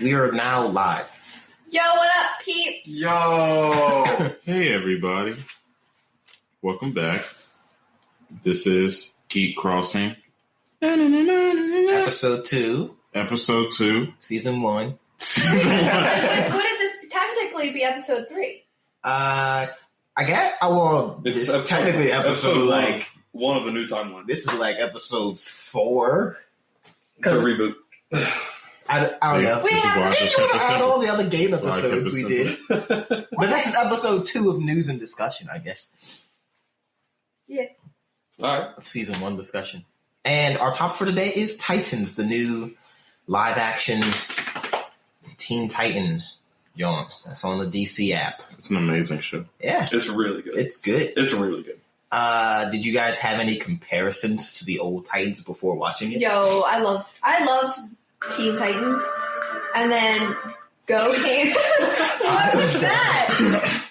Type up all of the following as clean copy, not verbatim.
We are now live. Yo, what up, peeps? Yo! Hey, everybody. Welcome back. This is Geek Crossing. Episode 2. Episode 2. Season 1. Wouldn't this technically be episode 3? I guess. Oh, well, It's it's technically episode like one of the new timeline. this is like episode 4. It's a reboot. I don't know. We have This is You why want to add all the other game Like episodes we did, but this is episode 2 of news and discussion, I guess. Yeah. Alright. Of season 1 discussion. And our topic for today is Titans, the new live-action Teen Titan John. That's on the DC app. It's an amazing show. Yeah, It's really good. it's good. It's really good. Did you guys have any comparisons to the old Titans before watching it? Yo, I love Teen Titans. And then Go came. What was that?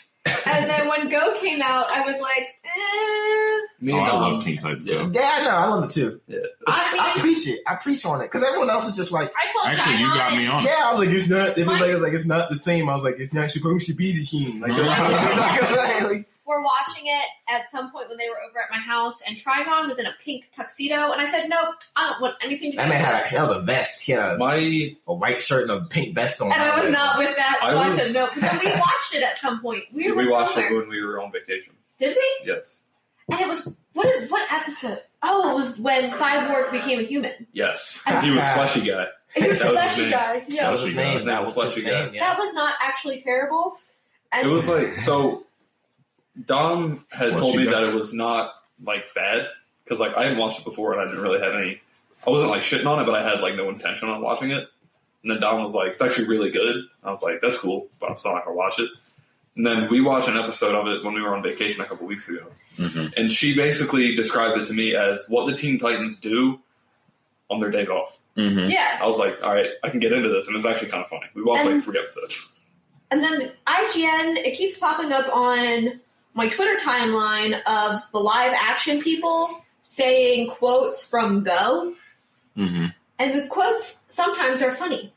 And then when Go came out, I was like, Me I and Dom- love Teen Titans. Yeah. Yeah, no, I love it too. Yeah. I preach it. I preach on it because everyone else is just like, I saw Actually, you got me on. yeah. I was like, it's not. Everybody was like, it's not the same. I was like, it's not supposed to be the same. Like, We're watching it at some point when they were over at my house, and Trigon was in a pink tuxedo, and I said, nope, I don't want anything to do that with man had this. that was a vest. He had My a white shirt and a pink vest on. And I was like, not with that, so I, I was- said no. But then we watched it at some point. We watched somewhere. it when we were on vacation. Did we? Yes. And it was what episode? Oh, it was when Cyborg became a human. Yes. And- He was fleshy guy. He was That a was his fleshy name. guy. that Yeah. was his name. His That name was was his Fleshy Guy. name. Yeah. That was not actually terrible. And It was like, so Dom had told me that it was not like bad because like I hadn't watched it before and I didn't really have any, I wasn't like shitting on it, but I had like no intention on watching it. And then Dom was like, it's actually really good. I was like, that's cool, but I'm still not going to watch it. And then we watched an episode of it when we were on vacation a couple weeks ago. Mm-hmm. And she basically described it to me as what the Teen Titans do on their days off. Mm-hmm. yeah. I was like, all right, I can get into this. And it was actually kind of funny. We watched like 3 episodes. And then IGN, it keeps popping up on my Twitter timeline of the live action people saying quotes from Go. Mm-hmm. And the quotes sometimes are funny.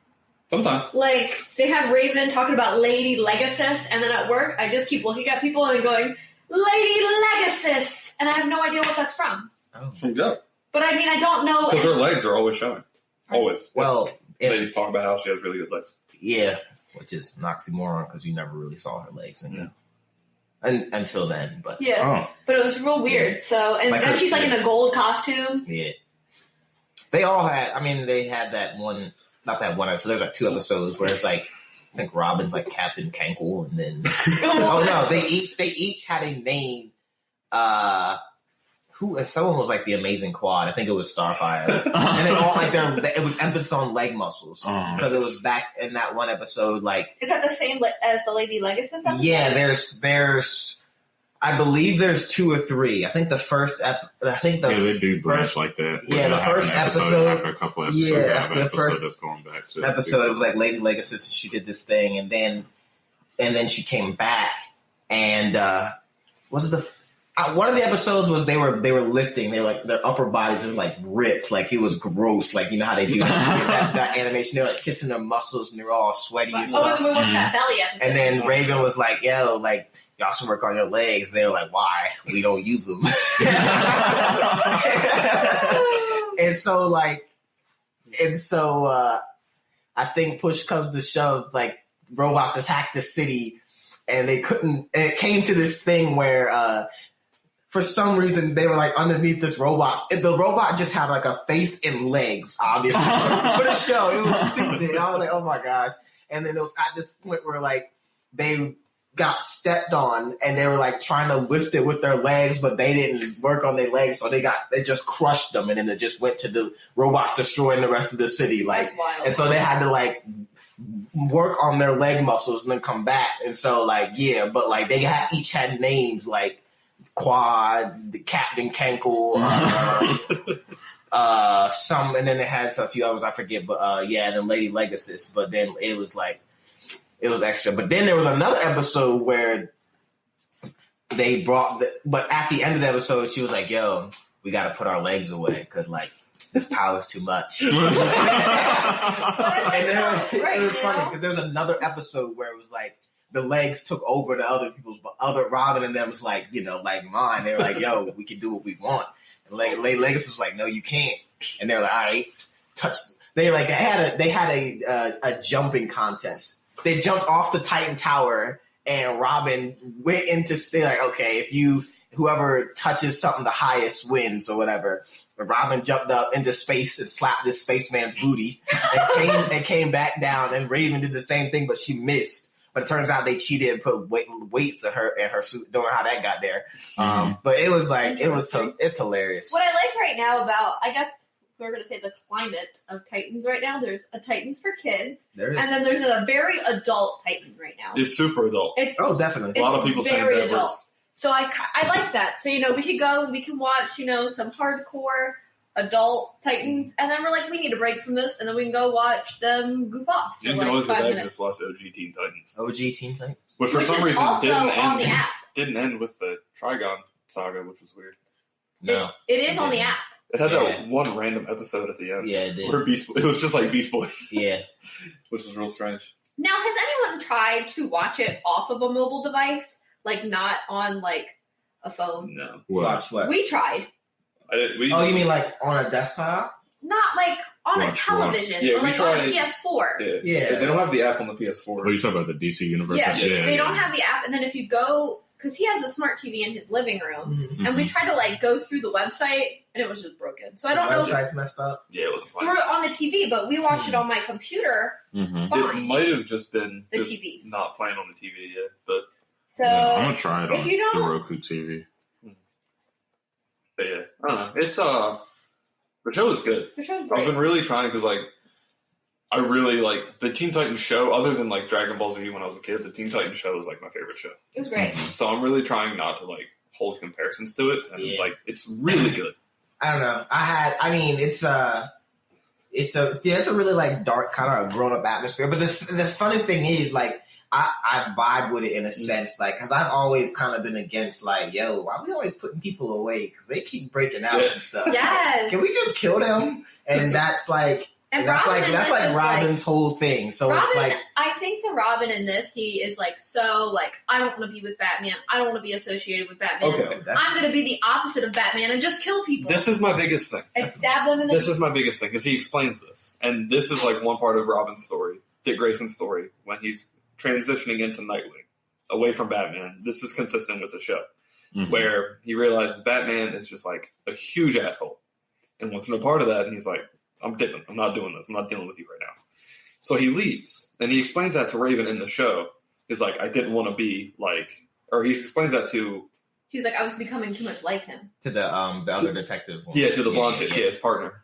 Sometimes. Like, they have Raven talking about Lady Legacy, and then at work, I just keep looking at people and going, Lady Legacy! And I have no idea what that's from. From Go. But I mean, I don't know. Because her legs are always showing. Always. Well, They talk about how she has really good legs. yeah, which is an oxymoron because you never really saw her legs until then. But Yeah. Oh. But it was real weird. So, and Like then her- she's like in a gold costume. yeah, they all had. I mean, they had that one. Not that one. So there's like 2 episodes where it's like I think Robin's like Captain Cankle, and then oh no, they each had a name. Someone was like the Amazing Quad. I think it was Starfire, and they all like it was emphasis on leg muscles because it was back in that one episode. Like, Is that the same as the Lady Legacy episode? yeah, there's. I believe there's 2 or 3. I think the first They do branch like that. Yeah, the They'll have first an episode- after a couple episodes, yeah, they'll have after an the episode first that's going back to episode, it was like Lady Legacy. She did this thing, and then she came back, and was it the one of the episodes was they were lifting. They were like their upper bodies were like ripped, like it was gross. Like you know how they do that animation. They're like kissing their muscles, and they're all sweaty and Oh, stuff. and we watched that belly episode. And then Raven was like, "Yo, like y'all should work on your legs." They were like, "Why? We don't use them." And so I think push comes to shove, like robots just hacked the city, and they couldn't. And it came to this thing where, for some reason, they were like underneath this robot. The robot just had like a face and legs, obviously, for the show. It was stupid. I was like, oh my gosh. And then it was at this point where like they got stepped on, and they were like trying to lift it with their legs, but they didn't work on their legs, so they just crushed them, and then it just went to the robots destroying the rest of the city. Like, That's wild. and so they had to like work on their leg muscles and then come back. And so like yeah, but like they each had names like Quad, the Captain Cankle, some, and then it has a few others I forget, but yeah, and then Lady Legacy. But then it was like. It was extra. But then there was another episode where they brought but at the end of the episode, she was like, yo, we got to put our legs away because, like, this power's too much. What I like And then about right it was funny now- because there was another episode where it was like the legs took over the other people's, but other Robin and them was like, like mine. They were like, yo, we can do what we want. And Legacy was like, no, you can't. And they were like, all right, touch. They had a jumping contest. They jumped off the Titan Tower, and Robin went into stay like, okay, whoever touches something the highest wins or whatever. But Robin jumped up into space and slapped this spaceman's booty and came back down. And Raven did the same thing, but she missed. But it turns out they cheated and put weights in her suit. Don't know how that got there. But it was like it's hilarious. What I like right now about, I guess we're going to say the climate of Titans right now. There's a Titans for kids, There is. and then there's a very adult Titan right now. It's super adult. Definitely. A lot of people saying very bad adult. words. So I like that. So we could go, we can watch some hardcore adult Titans, and then we're like, we need a break from this, and then we can go watch them goof off for You can always like go 5 back and minutes. just watch OG Teen Titans. OG Teen Titans. Which for some is reason also on the app. didn't end with the Trigon saga, which was weird. No. It is on the app. It had Yeah. that one random episode at the end. Yeah, it did. Where it was just like Beast Boy, Yeah. which was real strange. Now, has anyone tried to watch it off of a mobile device, like not on like a phone? No, Watch what? We tried. I didn't. Oh, you mean like on a desktop? Not like on a Watch what? television Yeah, or we like on a tried- PS4. Yeah. They don't have the app on the What are PS4. you talking about? The DC Universe? Yeah, Yeah. they don't have the app, and then if you go, because he has a smart TV in his living room, Mhm. and we tried to like go through the website, and it was just broken. So I don't the know if website's messed up. Yeah, it was through fine. it on the TV, but we watched it on my computer. Mm-hmm. It Fine. might have just been The just TV. not playing on the TV yet, but So I'm gonna try it if on you the don't- Roku TV. yeah, I don't know. It's the show is good. the show's I've great. been really trying because like I really like the Teen Titans show. Other than like Dragon Ball Z when I was a kid, the Teen Titans show is like my favorite show. It was great. So I'm really trying not to like hold comparisons to it, and it's Yeah. like it's really good. I don't know. It's a really like dark kind of grown up atmosphere. But the funny thing is like I vibe with it in a sense, like because I've always kind of been against like, yo, why are we always putting people away? Because they keep breaking out Yeah. and stuff. Yes. Can we just kill them? And that's like And that's Robin in like this is, Robin's whole thing. So Robin, it's like I think the Robin in this, he is like so like, I don't want to be with Batman. I don't want to be associated with Batman. Okay. I'm going to be the opposite of Batman and just kill people This is my biggest thing. and stab them in the. This is my biggest thing because he explains this, and this is like one part of Robin's story, Dick Grayson's story, when he's transitioning into Nightwing, away from Batman. This is consistent with the show, Mhm. where he realizes Batman is just like a huge asshole, and wants no part of that. And he's like, "I'm dipping. I'm not doing this. I'm not dealing with you right now." So he leaves, and he explains that to Raven in the show. He's like, "I didn't want to be like," or he explains that to He was like, I was becoming too much like him. to the other detective. one. to the blonde chick, his partner.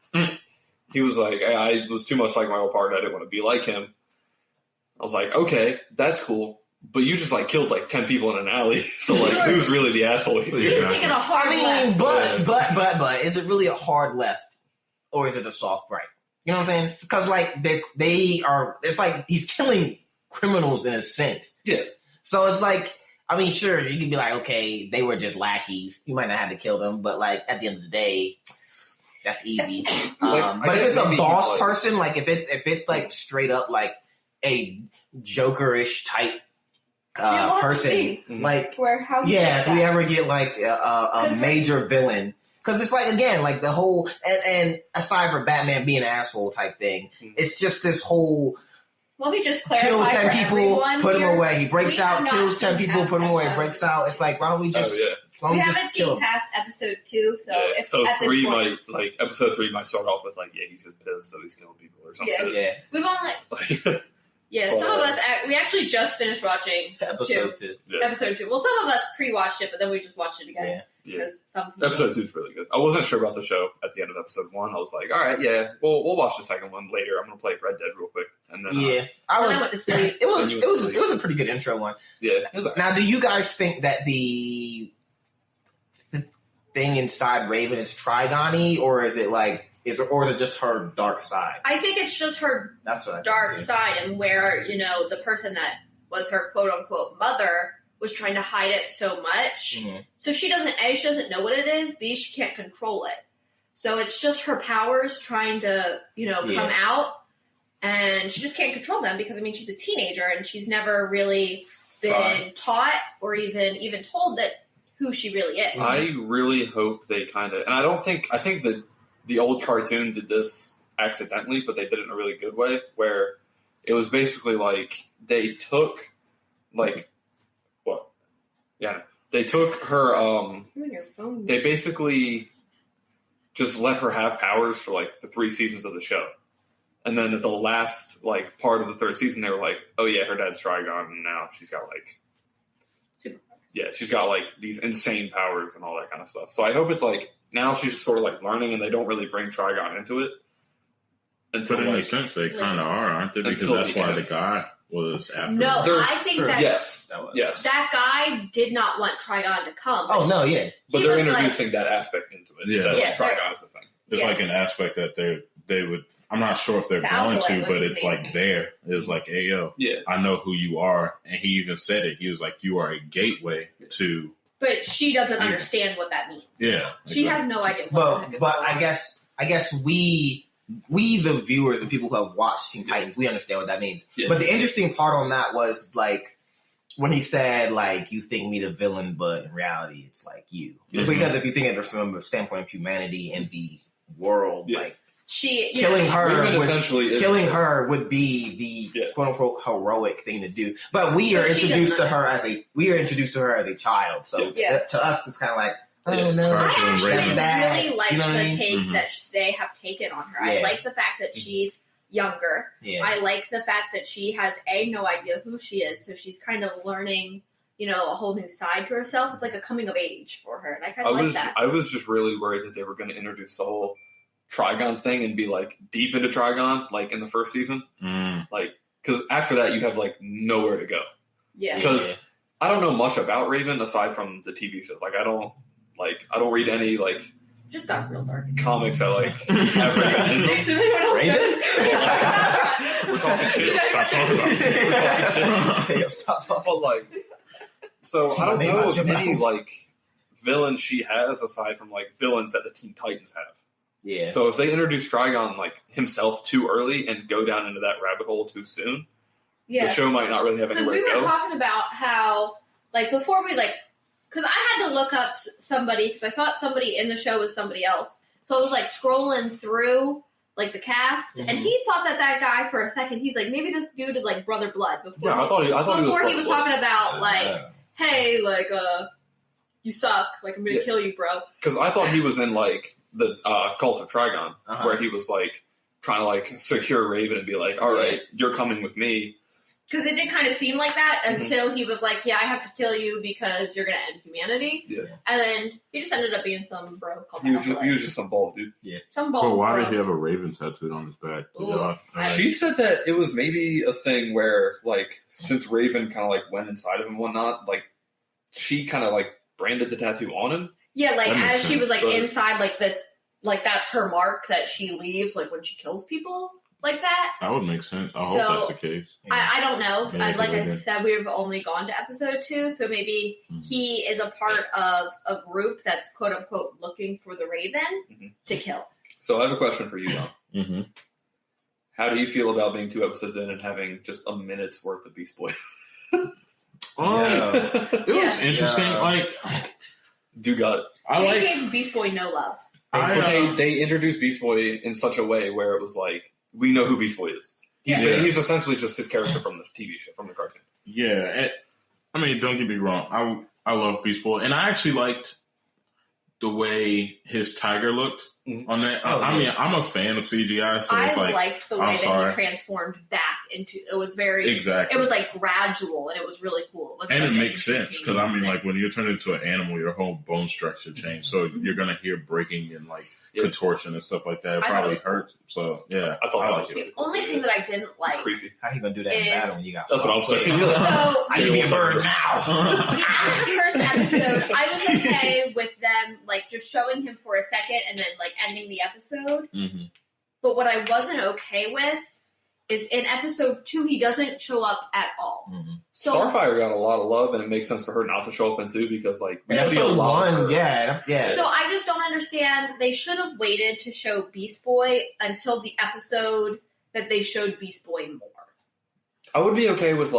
He was like, I was too much like my old partner. I didn't want to be like him. I was like, okay, that's cool. But you just like killed like 10 people in an alley. So like, Sure. who's really the asshole He here? was taking a hard I mean, left. but is it really a hard left or is it a soft right? You know what I'm saying? Because like they are. It's like he's killing criminals in a sense. Yeah. So it's like, I mean, sure, you could be like, okay, they were just lackeys. You might not have to kill them, but like at the end of the day, that's easy. I But if guess it's a maybe boss like- person, like if it's like straight up like a Jokerish type Yeah, we'll have to person, see. like Where how he yeah, gets if we that. ever get like a 'Cause major villain, because it's like again, like the whole and aside from Batman being an asshole type thing, it's just this whole Let me just clarify kill 10 for people, everyone put him here. away. He breaks We have out, not kills 10 seen people, past put him away, episode. breaks out. It's like why don't we just Oh, yeah. why We don't we haven't just kill seen him? past episode 2, so Yeah. if So at this 3 point, might, like, episode 3 might start off with, like, yeah, he's just pissed, so he's killing people or some Yeah. shit. Yeah, we've only some of us we actually just finished watching episode 2. episode 2. Well, some of us pre-watched it, but then we just watched it again Yeah. because some people. Episode 2 is really good. I wasn't sure about the show at the end of episode 1. I was like, all right, yeah, we'll watch the second one later. I'm going to play Red Dead real quick. And then, Yeah, Then I went to sleep. It was a pretty good intro one. yeah, it was all right. Now, do you guys think that the thing inside Raven is Trigon-y, or is it like is it just her dark side? I think it's just her That's what I dark think too. side, and where the person that was her quote unquote mother was trying to hide it so much. Mhm. So she doesn't know what it is. B, she can't control it. So it's just her powers trying to, come out, and she just can't control them because, she's a teenager and she's never really been taught or even told that who she really is. I really hope they kind of, and I think that the old cartoon did this accidentally, but they did it in a really good way, where it was basically like they took, they took her, they basically just let her have powers for the 3 seasons of the show. And then at the last part of the 3rd season, they were like, oh yeah, her dad's Trigon, and now she's got she's got these insane powers and all that kind of stuff. So I hope it's now she's sort of learning, and they don't really bring Trigon into it. Until, but in a sense, they kind of are, aren't they? Because that's why the guy was after. No, I think that yes, that guy did not want Trigon to come. Oh no, yeah, but they're introducing that aspect into it. Yeah, Trigon is a thing. It's an aspect that they would. I'm not sure if they're going to, but it's there. It's hey, yo, I know who you are. And he even said it. He was like, you are a gateway to... But she doesn't understand what that means. Yeah. She has no idea. But I guess we the viewers and people who have watched Teen Titans, we understand what that means. Yeah. But the interesting part on that was, when he said, you think me the villain, but in reality, it's you. Mm-hmm. Because if you think of it from a standpoint of humanity and the world, killing her would be the quote unquote heroic thing to do. But we are introduced to her as a child. So to us, it's kind of oh no, I actually really like the take Mm-hmm. that they have taken on her. I like the fact that she's younger. Yeah. I like the fact that she has no idea who she is, so she's kind of learning, a whole new side to herself. It's like a coming of age for her, and I kind of like that. I was just really worried that they were going to introduce the whole Trigon thing and be deep into Trigon, in the 1st season. Because after that you have nowhere to go. Yeah. Because I don't know much about Raven aside from the TV shows. I don't read any just got real dark. comics that have Raven. We're talking shit. Stop talking about it. We're talking shit. Stop talking. But so I don't know of any villains she has aside from villains that the Teen Titans have. Yeah. So if they introduce Trigon himself too early and go down into that rabbit hole too soon, the show might not really have anywhere to go. Because we were talking about how before we because I had to look up somebody because I thought somebody in the show was somebody else. So I was scrolling through the cast, and he thought that guy for a second. He's maybe this dude is Brother Blood. Before I thought he was talking about hey, you suck. I'm gonna kill you, bro. Because I thought he was in the Cult of Trigon, where he was trying to secure Raven and be all right, you're coming with me. Because it did kind of seem like that until he was I have to kill you because you're going to end humanity. Yeah. And then he just ended up being some bro called He was just some bald dude. Yeah. Some bald But why bro. did he have a Raven tattooed on his back? She said that it was maybe a thing where, since Raven kind of, went inside of him and whatnot, she kind of, branded the tattoo on him. Yeah, as she was, inside, that's her mark that she leaves, when she kills people. Like that. That would make sense. I hope that's the case. I don't know. Yeah, like I said, we've only gone to episode 2, so maybe he is a part of a group that's quote unquote looking for the Raven to kill. So I have a question for you, Don. Mm-hmm. How do you feel about being 2 episodes in and having just a minute's worth of Beast Boy? It was interesting. You got it. They gave Beast Boy no love. They introduced Beast Boy in such a way where it was we know who Beast Boy is. He's essentially just his character from the TV show, from the cartoon. Yeah. Don't get me wrong. I love Beast Boy. And I actually liked the way his tiger looked on that. I'm a fan of CGI. So I liked the way that he transformed back into. It was very exactly. It was gradual, and it was really cool. It makes sense because when you're turned into an animal, your whole bone structure changed. So you're gonna hear breaking and contortion and stuff like that. It probably hurts. So yeah, I thought the only thing that I didn't like. It's creepy. How you gonna do that in battle when you got? That's what I'm saying. So I need to be a bird now. After the first episode, I was okay with them just showing him for a second and then ending the episode. Mm-hmm. But what I wasn't okay with is in episode 2 he doesn't show up at all. Mm-hmm. So Starfire got a lot of love, and it makes sense for her not to show up in 2 because we see a Episode lot. 1, yeah. So I just don't understand understand they should have waited to show Beast Boy until the episode that they showed Beast Boy more. I would be okay with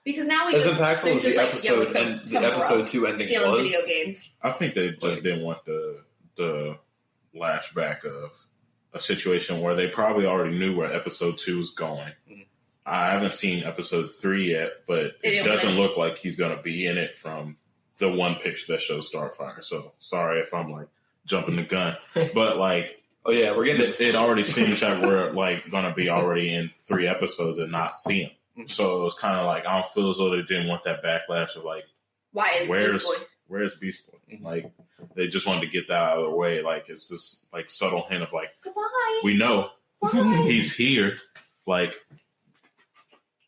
because now we as impactful as the episode and the episode 2 ending was. Video games. I think they just didn't want the lashback of a situation where they probably already knew where episode 2 was going. Mm-hmm. I haven't seen episode 3 yet, but it doesn't look like he's going to be in it from the one picture that shows Starfire. So sorry if I'm jumping the gun, but oh yeah, we're getting it already seems like we're going to be already in 3 episodes and not see him. Mm-hmm. So it was kind of I don't feel as though they didn't want that backlash of why is Beast Boy? Where's Beast Boy? Mm-hmm. They just wanted to get that out of the way. It's this subtle hint of goodbye. We know he's here.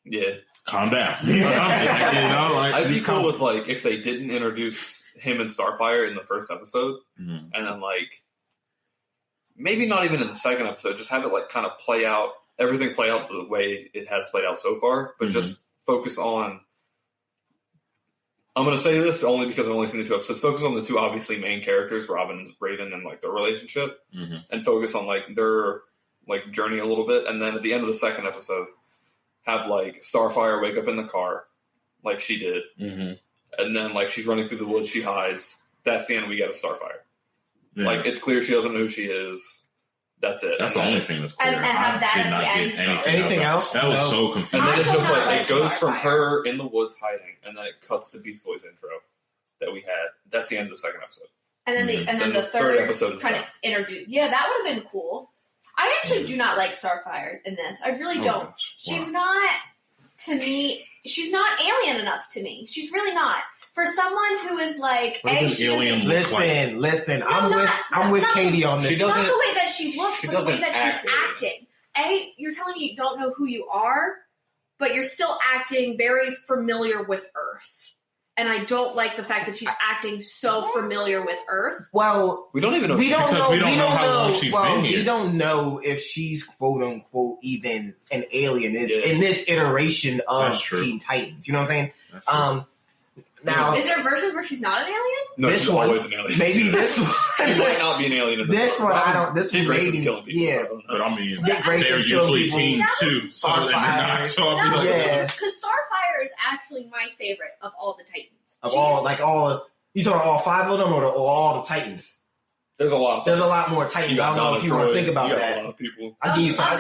Yeah. Calm down. I'd be cool with if they didn't introduce him and Starfire in the first episode, and then maybe not even in the second episode, just have it kind of play out the way it has played out so far, but just focus on. I'm going to say this only because I've only seen the 2 episodes. Focus on the 2 obviously main characters, Robin and Raven, and their relationship, and focus on their journey a little bit, and then at the end of the second episode, have Starfire wake up in the car, like she did, and then she's running through the woods, she hides. That's the end we get of Starfire. Yeah. It's clear she doesn't know who she is. That's it. That's the only thing that's clear. And have that at the end. Anything else? That was so confusing. And then it's just it goes from her in the woods hiding, and then it cuts to Beast Boy's intro that we had. That's the end of the second episode. And then the third episode is trying to introduce. Yeah, that would have been cool. I actually do not like Starfire in this. I really don't. She's not, to me, she's not alien enough to me. She's really not. For someone who is alien listen. I'm with Katie on this. Not the way that she looks, but the way that she's acting. You're telling me you don't know who you are, but you're still acting very familiar with Earth. And I don't like the fact that she's acting so familiar with Earth. Well, we don't even know. We don't know how long she's been here. We don't know if she's quote unquote even an alien in this iteration of Teen Titans. You know what I'm saying? Now, is there a version where she's not an alien? No, this she's one, always an alien. Maybe this one. She might not be an alien in this one. I don't. This one maybe. Yeah, but I mean, they're usually teens too. So they're not. So I'll be because Starfire is actually my favorite of all the Titans. Of all, you talking all 5 of them or all the Titans? There's a lot. There's a lot more Titans. I don't know if you want to think about that. A lot of people. I'll give you some. Of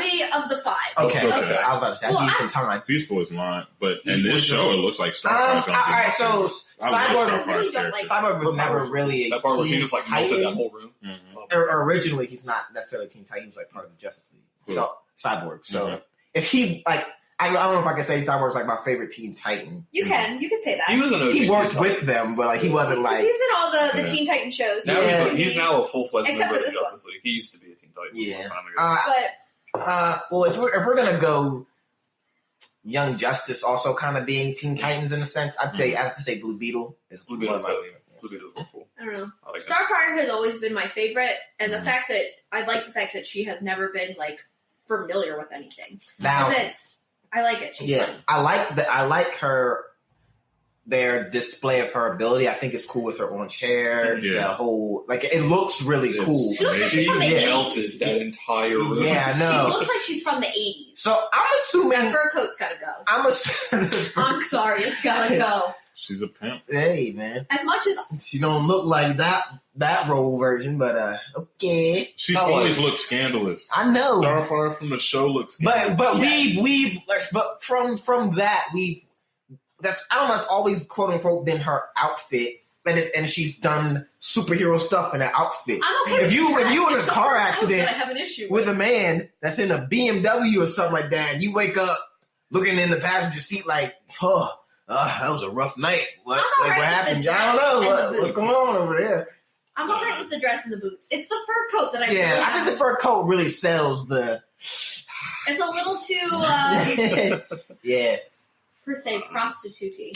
the 5. Okay. I was about to say, I'll give you some time. Beast Boy's mine, but in this show, it looks like Starfire's going to be. Alright, so Cyborg was never really a that part where she just melted that whole room. Originally, he's not necessarily Teen Titans, part of the Justice League. So Cyborg. So if he I don't know if I can say Cyborg's my favorite Teen Titan. You can say that. He was an OG. He worked with them, but he wasn't he's in all the Teen Titan shows. Now he's now a full-fledged member of the Justice League. He used to be a Teen Titan. Yeah. But if we're gonna go Young Justice, also kind of being Teen Titans in a sense, I have to say Blue Beetle is Blue Beetle's cool. I don't know. Starfire has always been my favorite, and the fact that that she has never been familiar with anything. Now. I like it. She's funny. I like their display of her ability. I think it's cool with her orange hair. Yeah. The whole it looks really cool. She looks like she's from the 80s. Melted that entire room. Yeah, I know. She looks like she's from the 80s. So I'm assuming that fur coat's gotta go. I'm sorry, it's gotta go. She's a pimp. Hey, man. As much as she don't look like that role version, but okay. She's always looked scandalous. I know. Starfire from the show looks scandalous. But from that that's I don't know. It's always quote unquote been her outfit, and she's done superhero stuff in that outfit. I'm okay. If you in a car accident I have an issue with a man that's in a BMW or something like that, and you wake up looking in the passenger seat that was a rough night. What happened? I don't know what's going on over there. I'm alright with the dress and the boots. It's the fur coat that I really I think the fur coat really sells the. It's a little too yeah. Per se, prostitute-y.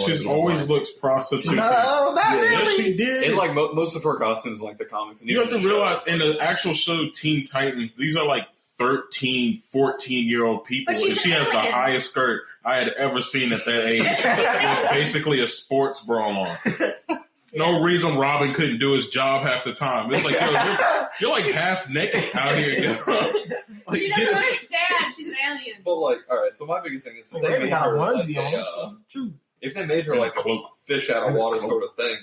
She's always looks prostitute. No, not really. Yes, she did. In most of her costumes, the comics. And you have to realize, in the actual show, Teen Titans, these are 13, 14-year-old people. And she has the highest skirt I had ever seen at that age. With basically a sports bra on. no reason Robin couldn't do his job half the time. It's like, yo, you're like half naked out here. Like, she doesn't understand. She's an alien. But like, all right. So my biggest thing is if they made her if they made her like a fish out of water sort of thing.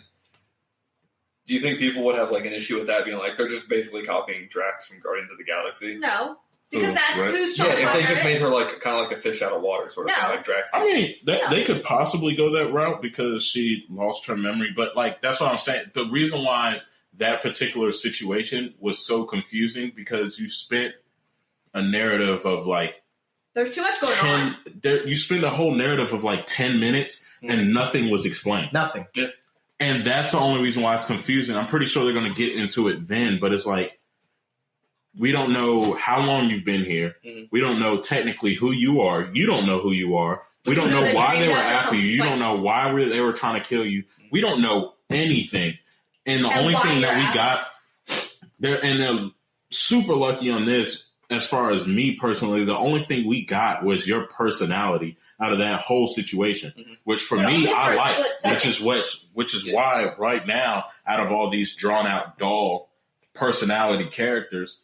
Do you think people would have like an issue with that being like they're just basically copying Drax from Guardians of the Galaxy? No. Because that's who's if they just made her like kind of like a fish out of water sort of thing, like Drax. I mean, they could possibly go that route because she lost her memory, but like that's what I'm saying. The reason why that particular situation was so confusing because you spent a narrative of like there's too much going on. You spent a whole narrative of like 10 minutes and nothing was explained. Nothing. Yeah. And that's the only reason why it's confusing. I'm pretty sure they're going to get into it then, but it's like, we don't know how long you've been here. Mm-hmm. We don't know technically who you are. You don't know who you are. We don't know why they were after you. You don't know why they were trying to kill you. We don't know anything. And the only thing that we got, and they're super lucky on this, as far as me personally, the only thing we got was your personality out of that whole situation, which for me, I like, which is why right now, out of all these drawn out doll personality characters,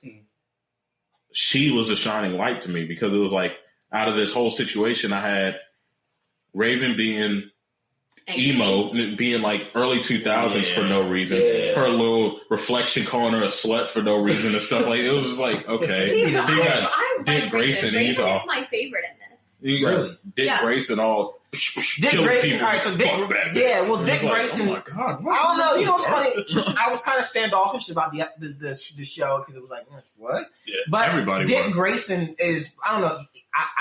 she was a shining light to me because it was like out of this whole situation, I had Raven being emo, being like early 2000s for no reason. Yeah. Her little reflection calling her a slut for no reason and stuff like it was just like okay. See, you got Dick Grayson. He's all my favorite in this. You got Dick Grayson all. Dick Grayson. All right, so Dick Grayson. Like, oh my God! I don't know. You know what's funny? I was kind of standoffish about the show because it was like what? Yeah, but everybody. Dick Grayson is. I don't know.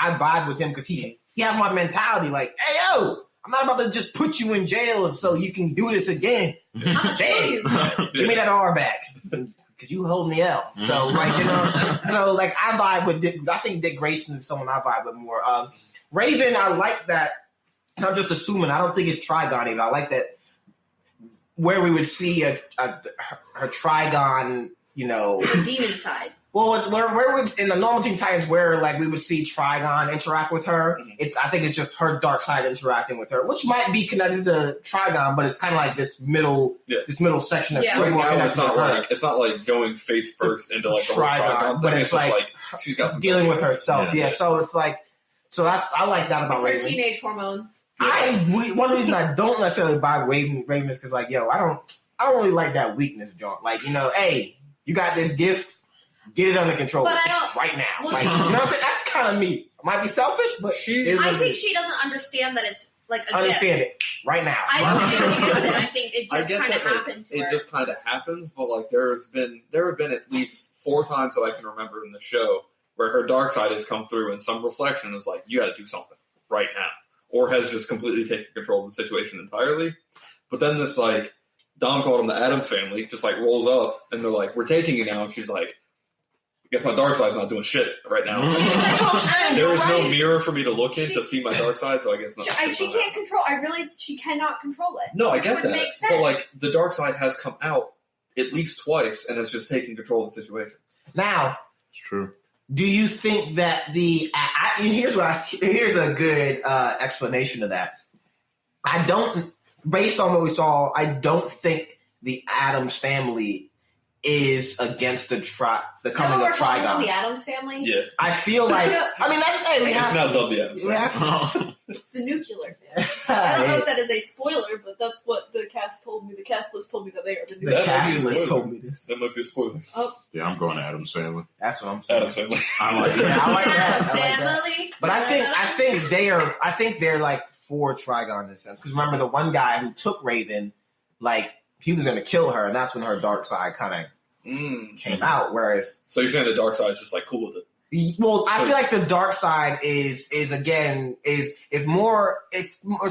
I vibe with him because he has my mentality. Like, hey yo. I'm not about to just put you in jail so you can do this again. Damn. Give me that R back. Because you hold me L. So, like, I vibe with Dick. I think Dick Grayson is someone I vibe with more. Raven, I like that. I'm just assuming. I don't think it's Trigon either. I like that where we would see her Trigon, the demon side. Well, where would in the normal Teen Titans where like we would see Trigon interact with her, I think it's just her dark side interacting with her, which might be connected to Trigon, but it's kind of like this middle section that's still more connected to her. It's not like going face first into like Trigon, but it's like she's got some dealing with herself. Yeah, so it's like I like that about Raven. Her teenage hormones. One reason I don't necessarily buy Raven is because like I don't really like that weakness, John. Like hey, you got this gift. Get it under control right now. Well, you know what I'm saying? That's kind of me. I might be selfish, but I think she doesn't understand that it's like a understand gift. It right now. I think it just kind of happened to her. It just kind of happens, but like there have been at least 4 times that I can remember in the show where her dark side has come through and some reflection is like, you got to do something right now, or has just completely taken control of the situation entirely. But then this like Dom called them the Addams family just like rolls up and they're like, we're taking you now, and she's like, I guess my dark side's not doing shit right now. That's what I'm saying. There is no mirror for me to look in to see my dark side, so I guess not. She can't control. She cannot control it. No, I get that. Make sense. But like the dark side has come out at least twice and has just taken control of the situation. Now, it's true. Do you think that here's a good explanation of that. Based on what we saw, I don't think the Addams family is against the coming of Trigon. The Addams family? Yeah. I feel like, it's not the Addams family. It's the nuclear family. I don't know if that is a spoiler, but that's what the cast told me. The cast list told me that they are the nuclear family. The cast list told me this. That might be a spoiler. Oh. Yeah, I'm going to Addams family. That's what I'm saying. Addams family. I like that. Family. But I think they're like for Trigon in a sense. Because remember the one guy who took Raven, like, he was going to kill her, and that's when her dark side kind of came out. Whereas, so you're saying the dark side is just like cool with it? Well, I feel like the dark side is more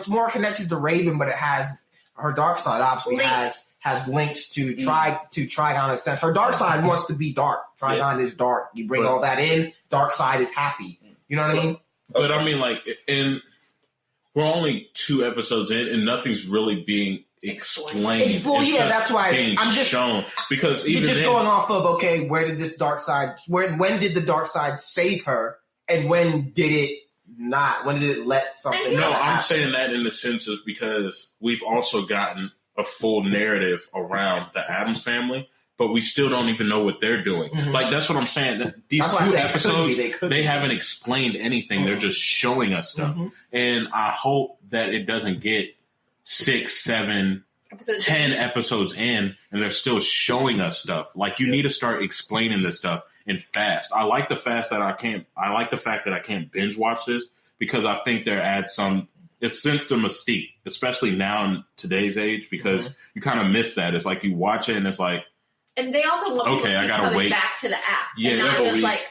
more connected to Raven, but it has her dark side obviously has links to Trigon in a sense. Her dark side wants to be dark. Trigon is dark. You bring all that in, dark side is happy. You know what I mean? But I mean, like, we're only 2 episodes in, and nothing's really being explained. That's why I'm just shown because you're just going off of where did this dark side? When did the dark side save her, and when did it not? When did it let something? No, I'm saying that in the sense of because we've also gotten a full narrative around the Addams family, but we still don't even know what they're doing. Mm-hmm. Like, that's what I'm saying. These two episodes, they haven't explained anything. They're just showing us stuff. And I hope that it doesn't get 6, 7, 10 episodes in, and they're still showing us stuff. Like, you need to start explaining this stuff and fast. I like the fact that I can't binge watch this, because I think there adds some, it sense of mystique, especially now in today's age, because you kind of miss that. It's like you watch it and it's like, and they also want people to keep coming back to the app, and not just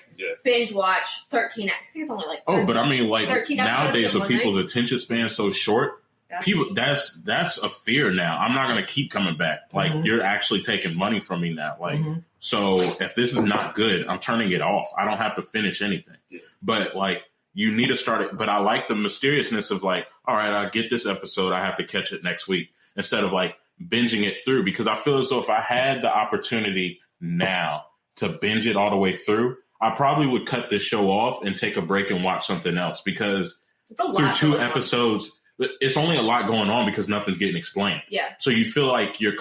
binge watch 13. I think it's only like 13, but I mean, like, nowadays with people's attention span so short, that's a fear now. I'm not going to keep coming back. Like, you're actually taking money from me now. Like, so if this is not good, I'm turning it off. I don't have to finish anything. But like, you need to start it. But I like the mysteriousness of like, all right, I get this episode, I have to catch it next week, instead of like binging it through, because I feel as though if I had the opportunity now to binge it all the way through, I probably would cut this show off and take a break and watch something else, because through 2 episodes, it's only a lot going on because nothing's getting explained. Yeah. So you feel like you're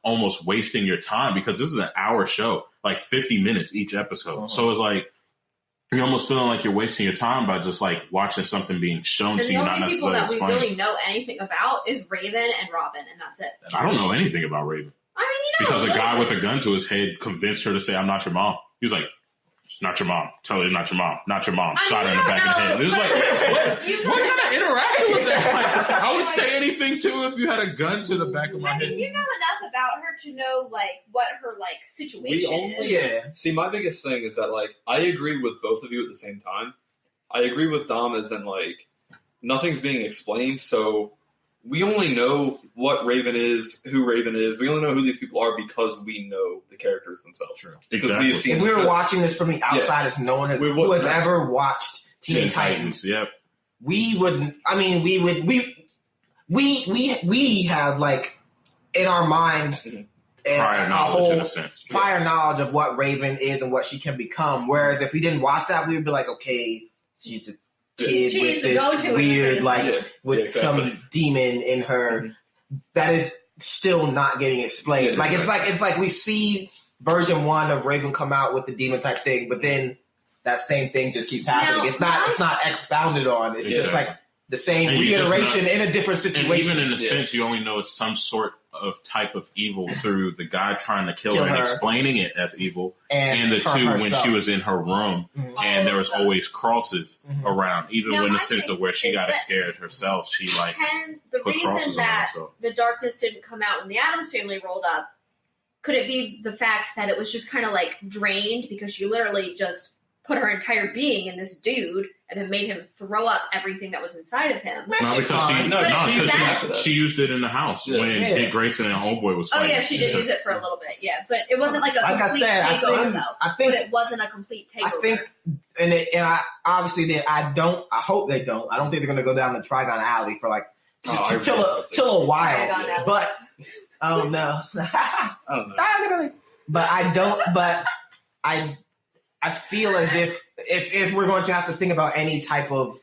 almost wasting your time, because this is an hour show, like 50 minutes each episode. So it's like, you're almost feeling like you're wasting your time by just like watching something being shown to you. And the only people that we really know anything about is Raven and Robin, and that's it. I don't know anything about Raven. I mean, because a guy with a gun to his head convinced her to say, "I'm not your mom." He was like, "It's not your mom. Tell her not your mom. Not your mom." Shot her in the back of the head. It was like, what kind of interaction was that? Like, I would say anything too if you had a gun to the back of my head. You know enough about her to know like what her like situation is. Yeah. See, my biggest thing is that like I agree with both of you at the same time. I agree with Dom as in like nothing's being explained, so we only know what Raven is, who Raven is. We only know who these people are because we know the characters themselves. True. Exactly. If we were watching this from the outside, as no one has who has ever watched Teen Titans, we wouldn't. I mean, we have like in our minds prior knowledge, in a sense. Prior knowledge of what Raven is and what she can become. Whereas if we didn't watch that, we would be like, okay, she's a kid with this weird, with some demon in her that is still not getting explained. It's like we see version 1 of Raven come out with the demon type thing, but then that same thing just keeps happening. It's not expounded on. It's just like the same reiteration in a different situation. And even in a sense, you only know it's some sort of type of evil through the guy trying to kill her and explaining it as evil, and the two when she was in her room, and there was always crosses around, even in the sense of where she got scared herself. She like the reason that the darkness didn't come out when the Addams family rolled up. Could it be the fact that it was just kind of like drained because she literally just put her entire being in this dude and then made him throw up everything that was inside of him? No, because she used it in the house when Dick Grayson and Homeboy was fighting. Oh yeah, she did use it for a little bit, but it wasn't like a complete takeover though. I think it wasn't a complete takeover. I think, and I obviously I hope they don't. I don't think they're going to go down the Trigon Alley for like till a while. But I don't know. I don't know. But I don't. But I feel as if we're going to have to think about any type of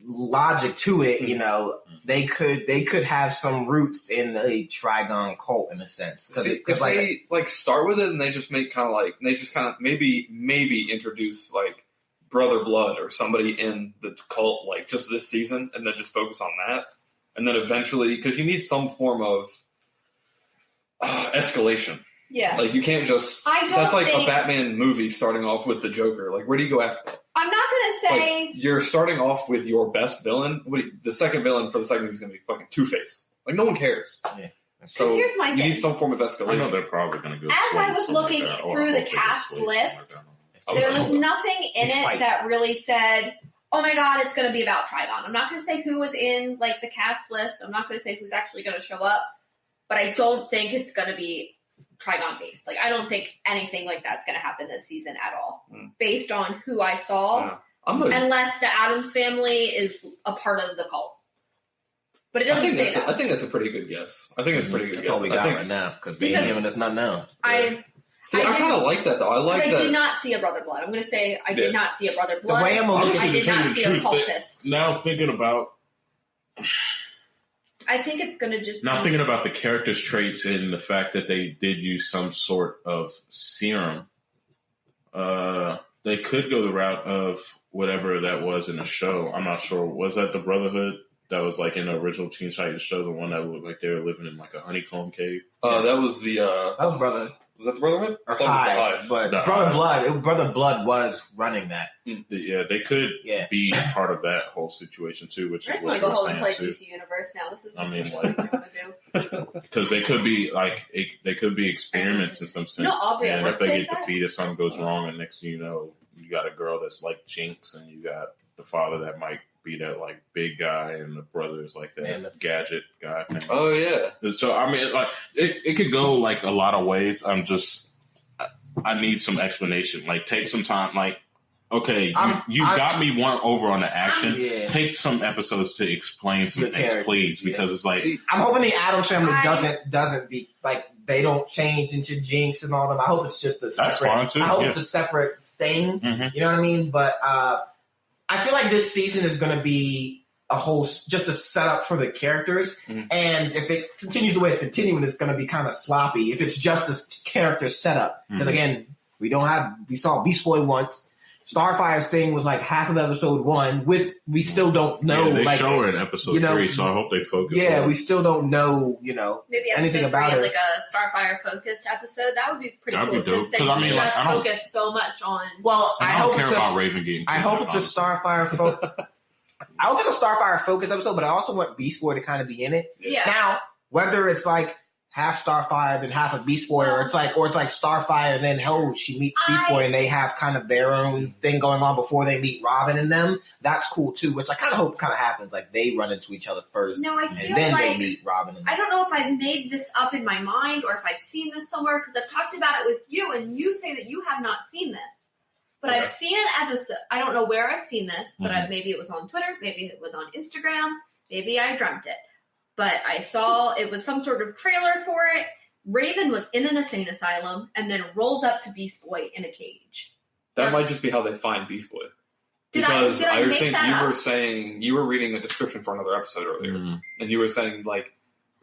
logic to it, you know, they could have some roots in a Trigon cult in a sense. If they start with it and they just make maybe introduce like Brother Blood or somebody in the cult like just this season, and then just focus on that, and then eventually, because you need some form of escalation. Yeah. Like, you can't just... That's like a Batman movie starting off with the Joker. Like, where do you go after that? I'm not going to say... Like, you're starting off with your best villain. The second villain for the second movie is going to be fucking Two-Face. Like, no one cares. Yeah. So, here's my thing. You need some form of escalation. I know they're probably going to go... As I was looking through the cast list, there was nothing in it that really said... Oh my God, it's going to be about Trigon. I'm not going to say who was in like the cast list. I'm not going to say who's actually going to show up. But I don't think it's going to be Trigon based. Like, I don't think anything like that's going to happen this season at all, based on who I saw. Unless the Addams family is a part of the cult. But it doesn't say that. I think that's a pretty good guess. I think it's a pretty good guess. That's all we got right now, because being given is not known. I kind of like that, though. I did not see a Brother Blood. I'm going to say I did not see a Brother Blood. The way I'm I did not see a cultist. Now thinking about... I think it's going to just Now, thinking about the character's traits and the fact that they did use some sort of serum, they could go the route of whatever that was in the show. I'm not sure. Was that the Brotherhood that was like in the original Teen Titans show, the one that looked like they were living in like a honeycomb cave? That was the... that was Brotherhood. Was that the Brotherhood? Or Hive, but Brother Blood was running that. Yeah, they could be part of that whole situation too, which I is just what want to go you're home and saying play too. DC Universe now. This is I mean, what I want to do. Because they could be like they could be experiments in some sense, Aubrey, and if they get that? defeated, something goes wrong, and next thing you know, you got a girl that's like Jinx, and you got the father that might be that like big guy, and the brother is like that gadget guy thing. Oh yeah. So I mean, like it could go like a lot of ways. I need some explanation. Like, take some time. Like, okay, you got me one over on the action. Take some episodes to explain some things, please, because it's like I'm hoping the Addams Family doesn't be like they don't change into Jinx and all them. I hope it's just a separate. That's fine too. I hope it's a separate thing. Mm-hmm. You know what I mean? But I feel like this season is going to be just a setup for the characters, and if it continues the way it's continuing, it's going to be kind of sloppy. If it's just a character setup, because again, we saw Beast Boy once. Starfire's thing was like half of episode 1. We still don't know. Yeah, they like, show her in episode 3, so I hope they focus. Yeah, we still don't know. Maybe anything episode about 3 her. is like a Starfire focused episode. That would be pretty That'd cool. be dope. Since they 'Cause I mean, like, just I don't- focus so much on. Well, I don't care about Raven getting. I hope it's a Starfire focus. I hope it's a Starfire focus episode, but I also want Beast Boy to kind of be in it. Yeah. Now, whether it's like half Starfire then half a Beast Boy, or it's like Starfire and then she meets Beast Boy and they have kind of their own thing going on before they meet Robin and them. That's cool too, which I kind of hope kind of happens. Like they run into each other first, No, I and feel then like they meet Robin. And I don't know if I've made this up in my mind or if I've seen this somewhere because I've talked about it with you and you say that you have not seen this. But I've seen an episode. I don't know where I've seen this, but maybe it was on Twitter, maybe it was on Instagram, maybe I dreamt it. But I saw it was some sort of trailer for it. Raven was in an insane asylum and then rolls up to Beast Boy in a cage. That might just be how they find Beast Boy. Did Because I make think that you up? were saying, you were reading the description for another episode earlier, and you were saying, like,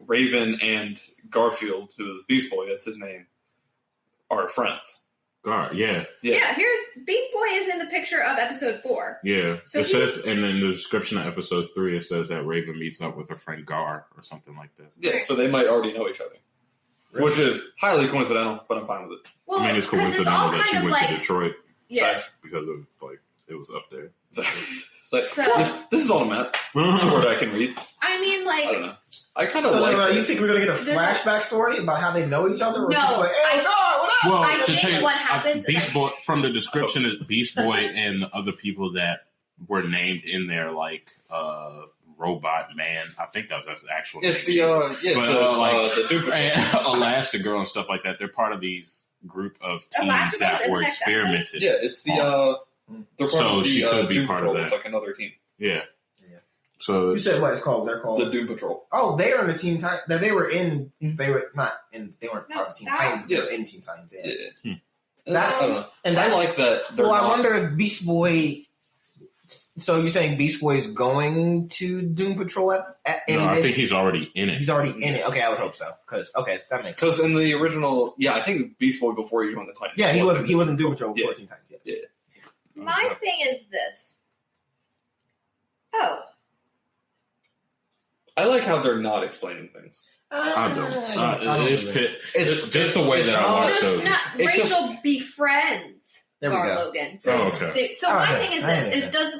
Raven and Garfield, who is Beast Boy, that's his name, are friends. God, yeah. Yeah, here's Beast Boy is in the picture of episode 4. Yeah. So it says, and in the description of episode 3, it says that Raven meets up with her friend Gar or something like that. Yeah, so they might already know each other. Really? Which is highly coincidental, but I'm fine with it. Well, I mean, it's coincidental that she went to Detroit because of, like, it was up there. This is on a map. It's a word I can read. I mean, like... I don't know. I kind of you think we're going to get a flashback story about how they know each other? Or No, just like, hey, God, what up? Well, I think what happens Beast is Boy, from the description of Beast Boy and the other people that were named in there, like Robot Man, I think that was his actual name. It's the Doom Patrol. and Elastigirl and stuff like that. They're part of these group of teams that were experimented. Yeah, it's the. They're part of the, she could be Doom part Patrol. of that. It's like another team. Yeah. So you said what it's called? They're called the Doom Patrol. Oh, they are in the Teen Titans. They were in. They were not in. They weren't part of Teen Titans. They were in Teen Titans. Yeah. I don't know. And I like that. I wonder if Beast Boy. So you're saying Beast Boy is going to Doom Patrol? I think he's already in it. He's already in it. Okay, I would hope so. Because that makes sense. Because in the original, I think Beast Boy before he joined the Titans. Yeah, he was in Doom Patrol before Teen Titans. Yeah. My thing is this. Oh. I like how they're not explaining things. I don't. It's just the way that I watch shows. Rachel befriends Gar Logan. Oh, okay. So my thing is this: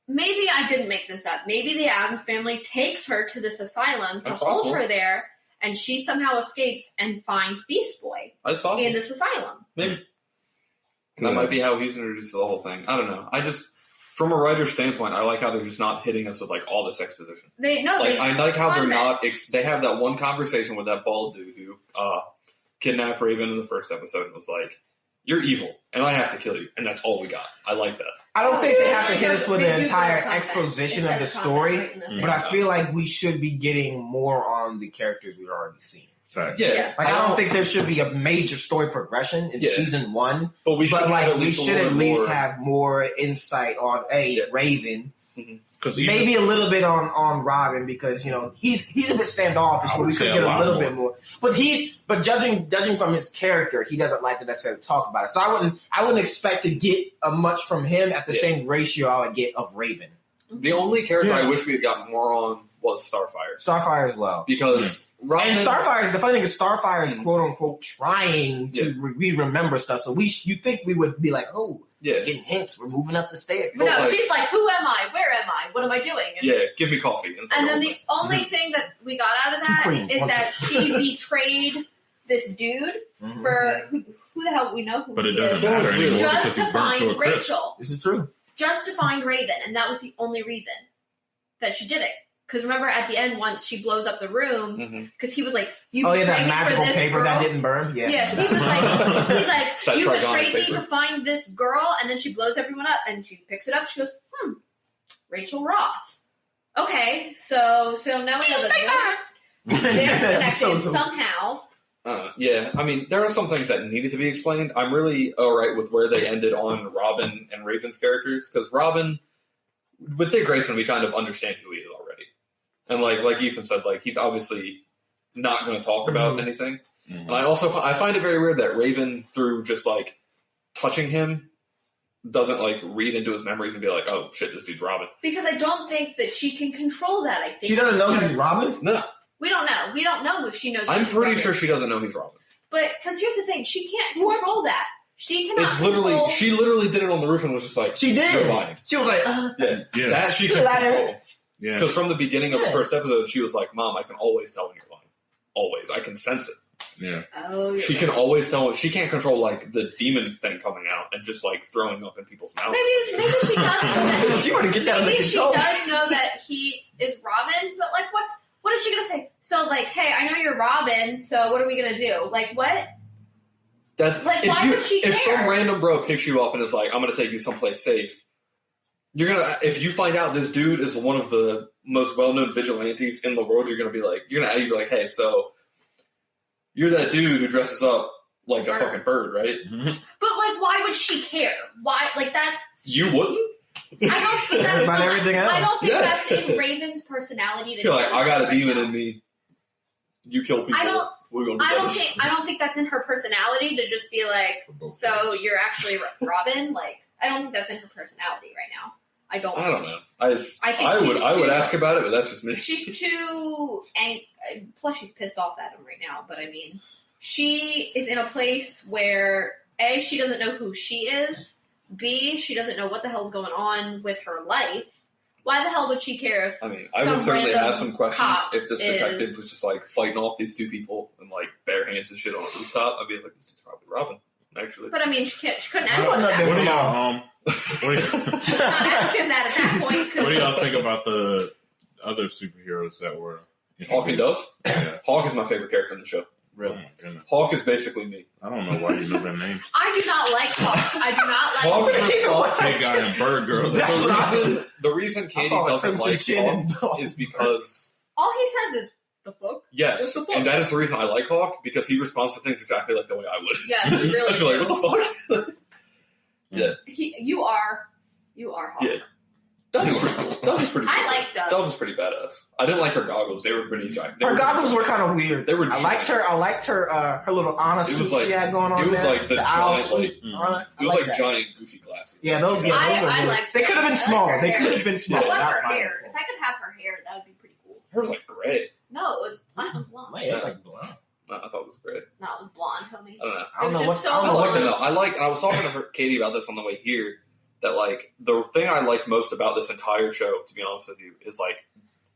maybe I didn't make this up. Maybe the Addams Family takes her to this asylum to hold her there, and she somehow escapes and finds Beast Boy in this asylum. Maybe that might be how he's introduced to the whole thing. I don't know. From a writer's standpoint, I like how they're just not hitting us with like all this exposition. I like how they're not. They have that one conversation with that bald dude who kidnapped Raven in the first episode and was like, "You're evil, and I have to kill you," and that's all we got. I like that. I don't think they have to hit us with the entire exposition of the story, but I feel like we should be getting more on the characters we've already seen. Yeah. I don't think there should be a major story progression in season 1, but we should at least have more insight on Raven Because maybe a little bit on Robin because he's a bit standoffish, but we could get a little bit more. But judging from his character, he doesn't like to necessarily talk about it. So I wouldn't expect to get much from him at the same ratio I would get of Raven. The only character I wish we had gotten more on was Starfire. Starfire as well. Because Robin... And Starfire, the funny thing is Starfire is quote-unquote trying to remember stuff. So you think we would be like, getting hints. We're moving up the stairs. But no, she's like, who am I? Where am I? What am I doing? And give me coffee. And then the only thing that we got out of that is that she betrayed this dude for who the hell we know who but he it doesn't is. matter anymore Just because he's to burnt to a find crisp. Rachel. This is true. Just to find Raven. And that was the only reason that she did it. Because remember at the end, once she blows up the room, because he was like, you betrayed that me magical for this paper girl. that didn't burn? Yeah. He was like, you betrayed me paper. to find this girl, and then she blows everyone up, and she picks it up, she goes, Rachel Roth. Okay, so now we know that they're connected somehow. I mean, there are some things that needed to be explained. I'm really alright with where they ended on Robin and Raven's characters, because Robin, with Dick Grayson, we kind of understand who he is already. And like Ethan said, he's obviously not going to talk about anything. And I find it very weird that Raven, through just touching him, doesn't read into his memories and be like, oh shit, this dude's Robin. Because I don't think that she can control that. I think she doesn't know he's Robin. No, we don't know. We don't know if she knows. I'm pretty sure she doesn't know he's Robin. But because here's the thing, she can't control that. She cannot. It's literally she literally did it on the roof and was just like, she did. You're lying. She was like, that she can control. Yeah. Because from the beginning of the first episode, she was like, Mom, I can always tell when you're lying. Always. I can sense it. Yeah. Oh, she can always tell. She can't control the demon thing coming out and just throwing up in people's mouths. Maybe she does. You want to get that under Maybe control. She does know that he is Robin, but what is she gonna say? So hey, I know you're Robin, so what are we gonna do? What? That's why would she care? If some random bro picks you up and is like, I'm gonna take you someplace safe, you're gonna, if you find out this dude is one of the most well-known vigilantes in the world, you're gonna be like, hey, so you're that dude who dresses up like a fucking bird, right? Mm-hmm. But why would she care? Why that? You wouldn't? I don't think that's about everything else. I don't think that's in Raven's personality. You're like, I got a demon in me. You kill people. I don't think that's in her personality to just be like, so you're actually Robin. I don't think that's in her personality right now. I don't know. I would ask about it, but that's just me. She's too plus she's pissed off at him right now. But I mean, she is in a place where A, she doesn't know who she is. B, she doesn't know what the hell's going on with her life. Why the hell would she care if? I mean, I would certainly have some questions if this detective was just fighting off these two people and bare hands and shit on a rooftop. I'd be like, this dude's probably Robin, actually. But I mean, she couldn't ask him that. What do y'all She's not asking that at that point. What do y'all think about the other superheroes that were Hawk and Dove? Yeah. Hawk is my favorite character in the show. Really? Oh, Hawk is basically me. I don't know why you know their names. I do not like Hawk. I do not Hawk like Big guy and Bird Girl. The reason Katie doesn't like Hawk is because all he says is the fuck. Yes, and that is the reason I like Hawk, because he responds to things exactly like the way I would. Yes, he really. I feel like, what the fuck? Yeah. You are Hawk. Yeah. Dove is pretty cool. Dove is pretty cool. I like Dove. Dove is pretty badass. I didn't like her goggles. They were pretty giant. Her goggles were kind of weird. They were. I liked her her little Anna suit she had going on. It was there. like the owl giant, suit. It was like giant goofy glasses. Yeah, those. I liked. They could have been small. They could have been small. I like her hair. If I could have her hair, that would be pretty cool. Her was like gray. No, it was blonde. Wait, it was like blonde. No, I thought it was gray. No, it was blonde, homie. I don't know. I was talking to Katie about this on the way here. That the thing I like most about this entire show, to be honest with you, is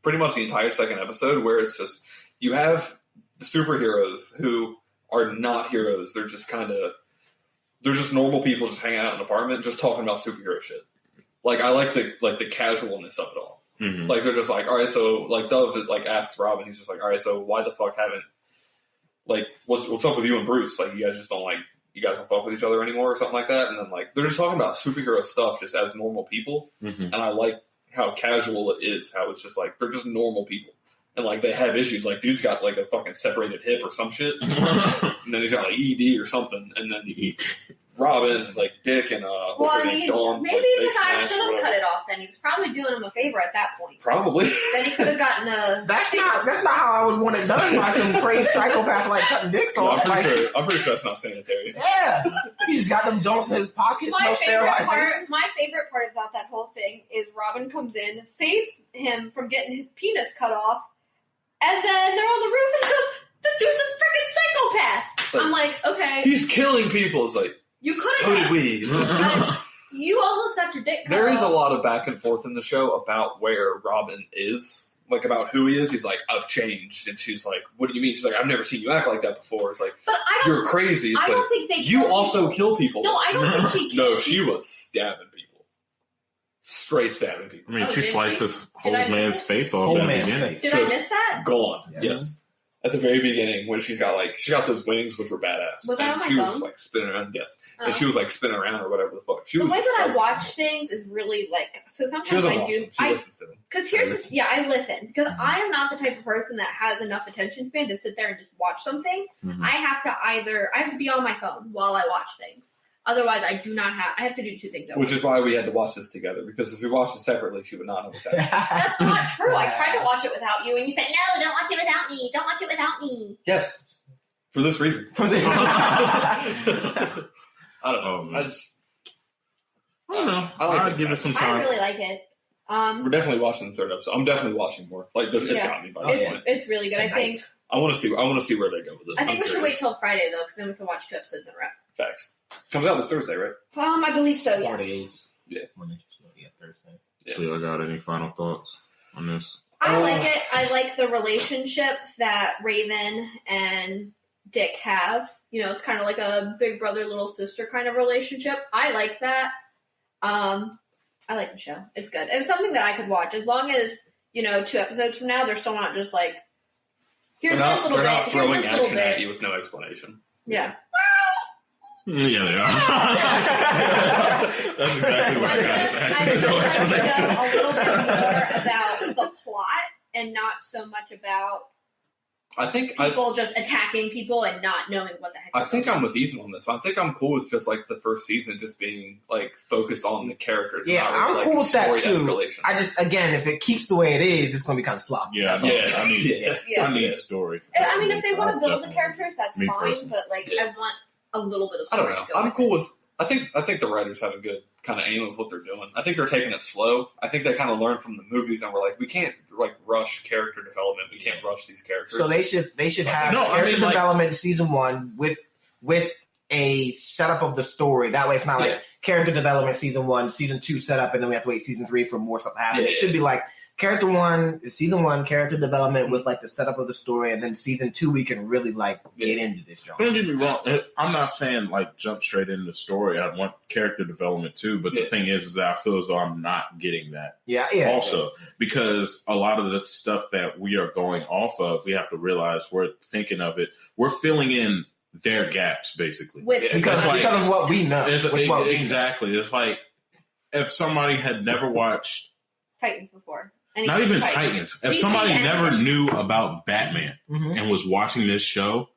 pretty much the entire second episode, where it's just you have the superheroes who are not heroes. They're just they're just normal people just hanging out in an apartment, just talking about superhero shit. I like the casualness of it all. Mm-hmm. They're just all right, so Dove is asks Robin, he's just all right, so why the fuck haven't what's up with you and Bruce? You guys just don't you guys don't fuck with each other anymore or something like that. And then they're just talking about superhero stuff just as normal people. Mm-hmm. And I like how casual it is, how it's just they're just normal people. And they have issues. Dude's got a fucking separated hip or some shit. And then he's got ED or something. And then Robin, like Dick and well, I mean, Dawn, maybe like, the guy should have cut it off. Then he was probably doing him a favor at that point. Probably. Then he could have gotten a. That's not how I would want it done by some crazy psychopath like cutting dicks No, off. I'm pretty sure that's not sanitary. Yeah, he just got them Jones in his pockets. No sterilization. My favorite part about that whole thing is Robin comes in, saves him from getting his penis cut off, and then they're on the roof and he goes, "This dude's a freaking psychopath." Like, I'm like, okay, he's killing people. It's like, you could so have. did we. You almost got your dick cut There is off. a lot of back and forth in the show about where Robin is, like about who he is. He's like, I've changed, and she's like, what do you mean? She's like, I've never seen you act like that before. It's like, But I don't. you're crazy. It's I like, don't think they. you killed also people. kill people. No, I don't think she. No, killed she people. was stabbing people, straight stabbing people. I mean, Oh, she did sliced she? this whole I miss man's it? face off Whole at the man's beginning. face. Did I miss that? Gone. Yes. Yes. At the very beginning, when she got those wings, which were badass. Was that and on my she was phone? like spinning around, yes. Oh. And she was like spinning around or whatever the fuck. She The was way that I just- watch things is really like so. She Sometimes doesn't I watch do. them. She listens to them. Because here's I listen because I am not the type of person that has enough attention span to sit there and just watch something. Mhm. I have to be on my phone while I watch things. Otherwise, I have to do two things at Which once. is why we had to watch this together, because if we watched it separately, she would not know what's happening. That's not true. I tried to watch it without you, and you said no. Don't watch it without me. Don't watch it without me. Yes. For this reason. I don't know. Oh, I don't know. I like I'll it. give it some I time. really like it. We're definitely watching the third episode. I'm definitely watching more. Like, it's Yeah. got me by this point. It's really good. I think. I want to see where they go with it. I think I'm we should wait curious. till Friday though, because then we can watch 2 episodes in a row. Facts. Comes out this Thursday, right? I believe so. 4 Yes. days. Yeah. Yeah, Thursday. Yeah. So y'all got any final thoughts on this? I like it. I like the relationship that Raven and Dick have. You know, it's kind of like a big brother, little sister kind of relationship. I like that. I like the show. It's good. It's something that I could watch as long as, 2 episodes from now, they're still not just like, here's They're this little not bit, here's throwing this little action at bit. you with no explanation. Yeah. Yeah, they are. That's exactly what I got. I No just like explanation. a little bit more about the plot and not so much about I think people just attacking people and not knowing what the heck. I think I'm with Ethan on this. I think I'm cool with just like the first season just being like focused on the characters. Yeah, not really, I'm like, cool with that story too. Escalation. I just, again, if it keeps the way it is, it's going to be kind of sloppy. Yeah, I need, Yeah. I need story. I mean, if they want to build the Definitely. characters, that's Me fine. personally. But like, Yeah. I want a little bit of I story. don't know. to go I'm with cool it. with. I think the writers have a good kind of aim of what they're doing. I think they're taking it slow. I think they kind of learned from the movies and we're like, we can't like rush character development. We can't rush these characters. So they should have No, I character mean, like- development in season 1 with a setup of the story. That way, it's not Yeah. like character development season 1, season 2 setup, and then we have to wait season 3 for more stuff to happen. Yeah, It should be like season 1 character development with like the setup of the story, and then season 2 we can really like get into this genre. Don't get me wrong. I'm not saying like jump straight into the story. I want character development too. But the Yeah. thing is that I feel as though I'm not getting that. Yeah. Also, because a lot of the stuff that we are going off of, we have to realize we're thinking of it. We're filling in their gaps, basically. with Yeah, because like- of what we know. There's with what we know. exactly. It's like if somebody had never watched, Titans before. not even Titans, if DC somebody and- never knew about Batman Mhm. and was watching this show,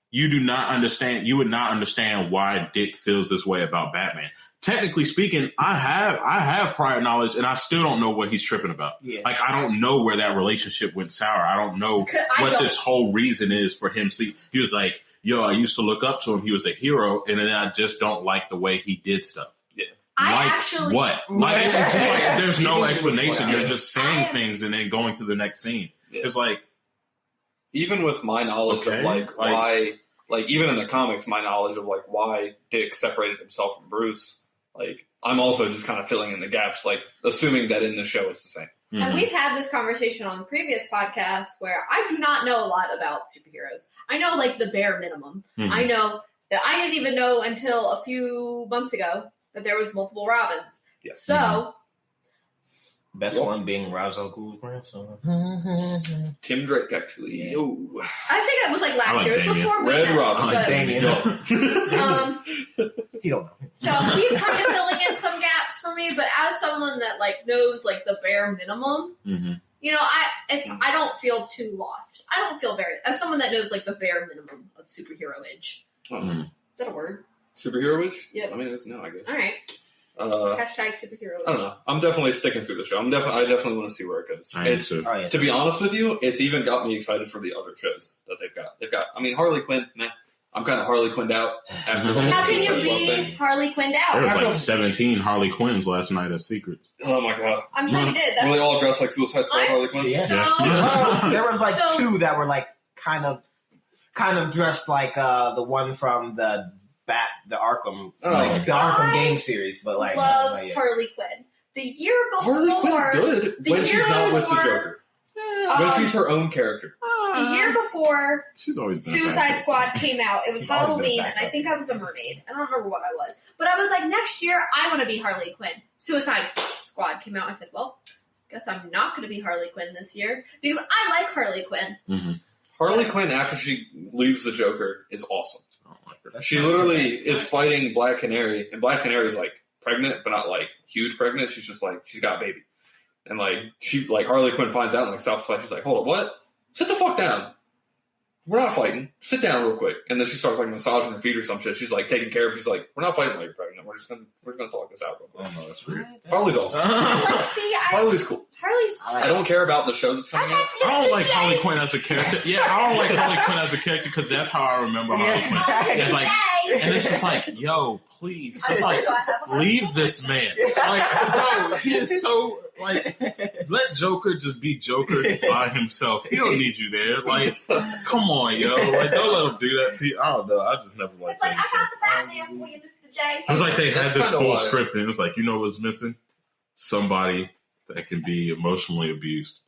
you would not understand why Dick feels this way about Batman. Technically speaking, I have prior knowledge and I still don't know what he's tripping about. Yeah. Like, I don't know where that relationship went sour. I don't know I what don't. this whole reason is for him. See, he was like, yo, I used to look up to him. He was a hero. And then I just don't like the way he did stuff. I Like actually what? Like, it's just like, there's no Even explanation. before- You're just saying I- things and then going to the next scene. Yeah. It's like, even with my knowledge Okay, of like why, like even in the comics, my knowledge of like why Dick separated himself from Bruce, like I'm also just kind of filling in the gaps, like assuming that in the show it's the same. And mhm. we've had this conversation on previous podcasts where I do not know a lot about superheroes. I know like the bare minimum. Mhm. I know that I didn't even know until a few months ago that there was multiple Robins. Yeah. So Best Yep. one being Ra's al Ghul's grandson. Tim Drake actually. Ooh. I think it was like I last like year. It was Damien. before we Red met, Robin. I like but, Damien. He don't know. so he's kind of filling in some gaps for me. But as someone that like knows like the bare minimum, Mhm. I don't feel too lost. I don't feel very as someone that knows like the bare minimum of superhero-age. Mhm. Is that a word? Superhero Wish? Yep. I mean, it's no, I guess. All right. Hashtag superhero wish. I don't know. I'm definitely sticking through the show. I definitely want to see where it goes. To be honest with you, it's even got me excited for the other shows that they've got. I mean, Harley Quinn, meh. I'm kind of Harley Quinned out after the How can you be Harley Quinned out? There was like 17 Harley Quinns last night at Secrets. Oh my god. I'm sure you did. Were they all dressed like Suicide Squad Harley Quinn? Yeah. There was like two that were like kind of dressed like the one from the Arkham, the Arkham game series, but like love Harley Quinn. The year before, Harley Quinn's good when she's not with the Joker. When she's her own character. The year before, she's always been Suicide Squad came out. It was Halloween, and I think I was a mermaid. I don't remember what I was, but I was like, next year I want to be Harley Quinn. Suicide Squad came out. I said, well, guess I'm not going to be Harley Quinn this year because I like Harley Quinn. Mm-hmm. Harley Quinn, after she leaves the Joker, is awesome. She literally is fighting Black Canary, and Black Canary is like pregnant, but not like huge pregnant. She's just like, she's got a baby. And like Harley Quinn finds out and like stops fighting. She's like, hold on, what? Sit the fuck down. We're not fighting. Sit down real quick. And then she starts like massaging her feet or some shit. She's like taking care of. She's like, we're not fighting while you're pregnant. We're just gonna talk this out. Oh no, that's weird. Harley's awesome. Harley's cool. I don't care about the show that's coming out. I don't like Harley Quinn as a character. Yeah, I don't like Harley Quinn as a character because that's how I remember Harley Quinn. It's like, and it's just like, yo, please, just like leave this man. Like, bro, he is so like, let Joker just be Joker by himself. He don't need you there. Like, come on, yo, like don't let him do that to you. I don't know. I just never liked. It's like I got the Batman for you, Mr. J. It was like they had this full script, and it was like, you know what's missing? Somebody that can be emotionally abused.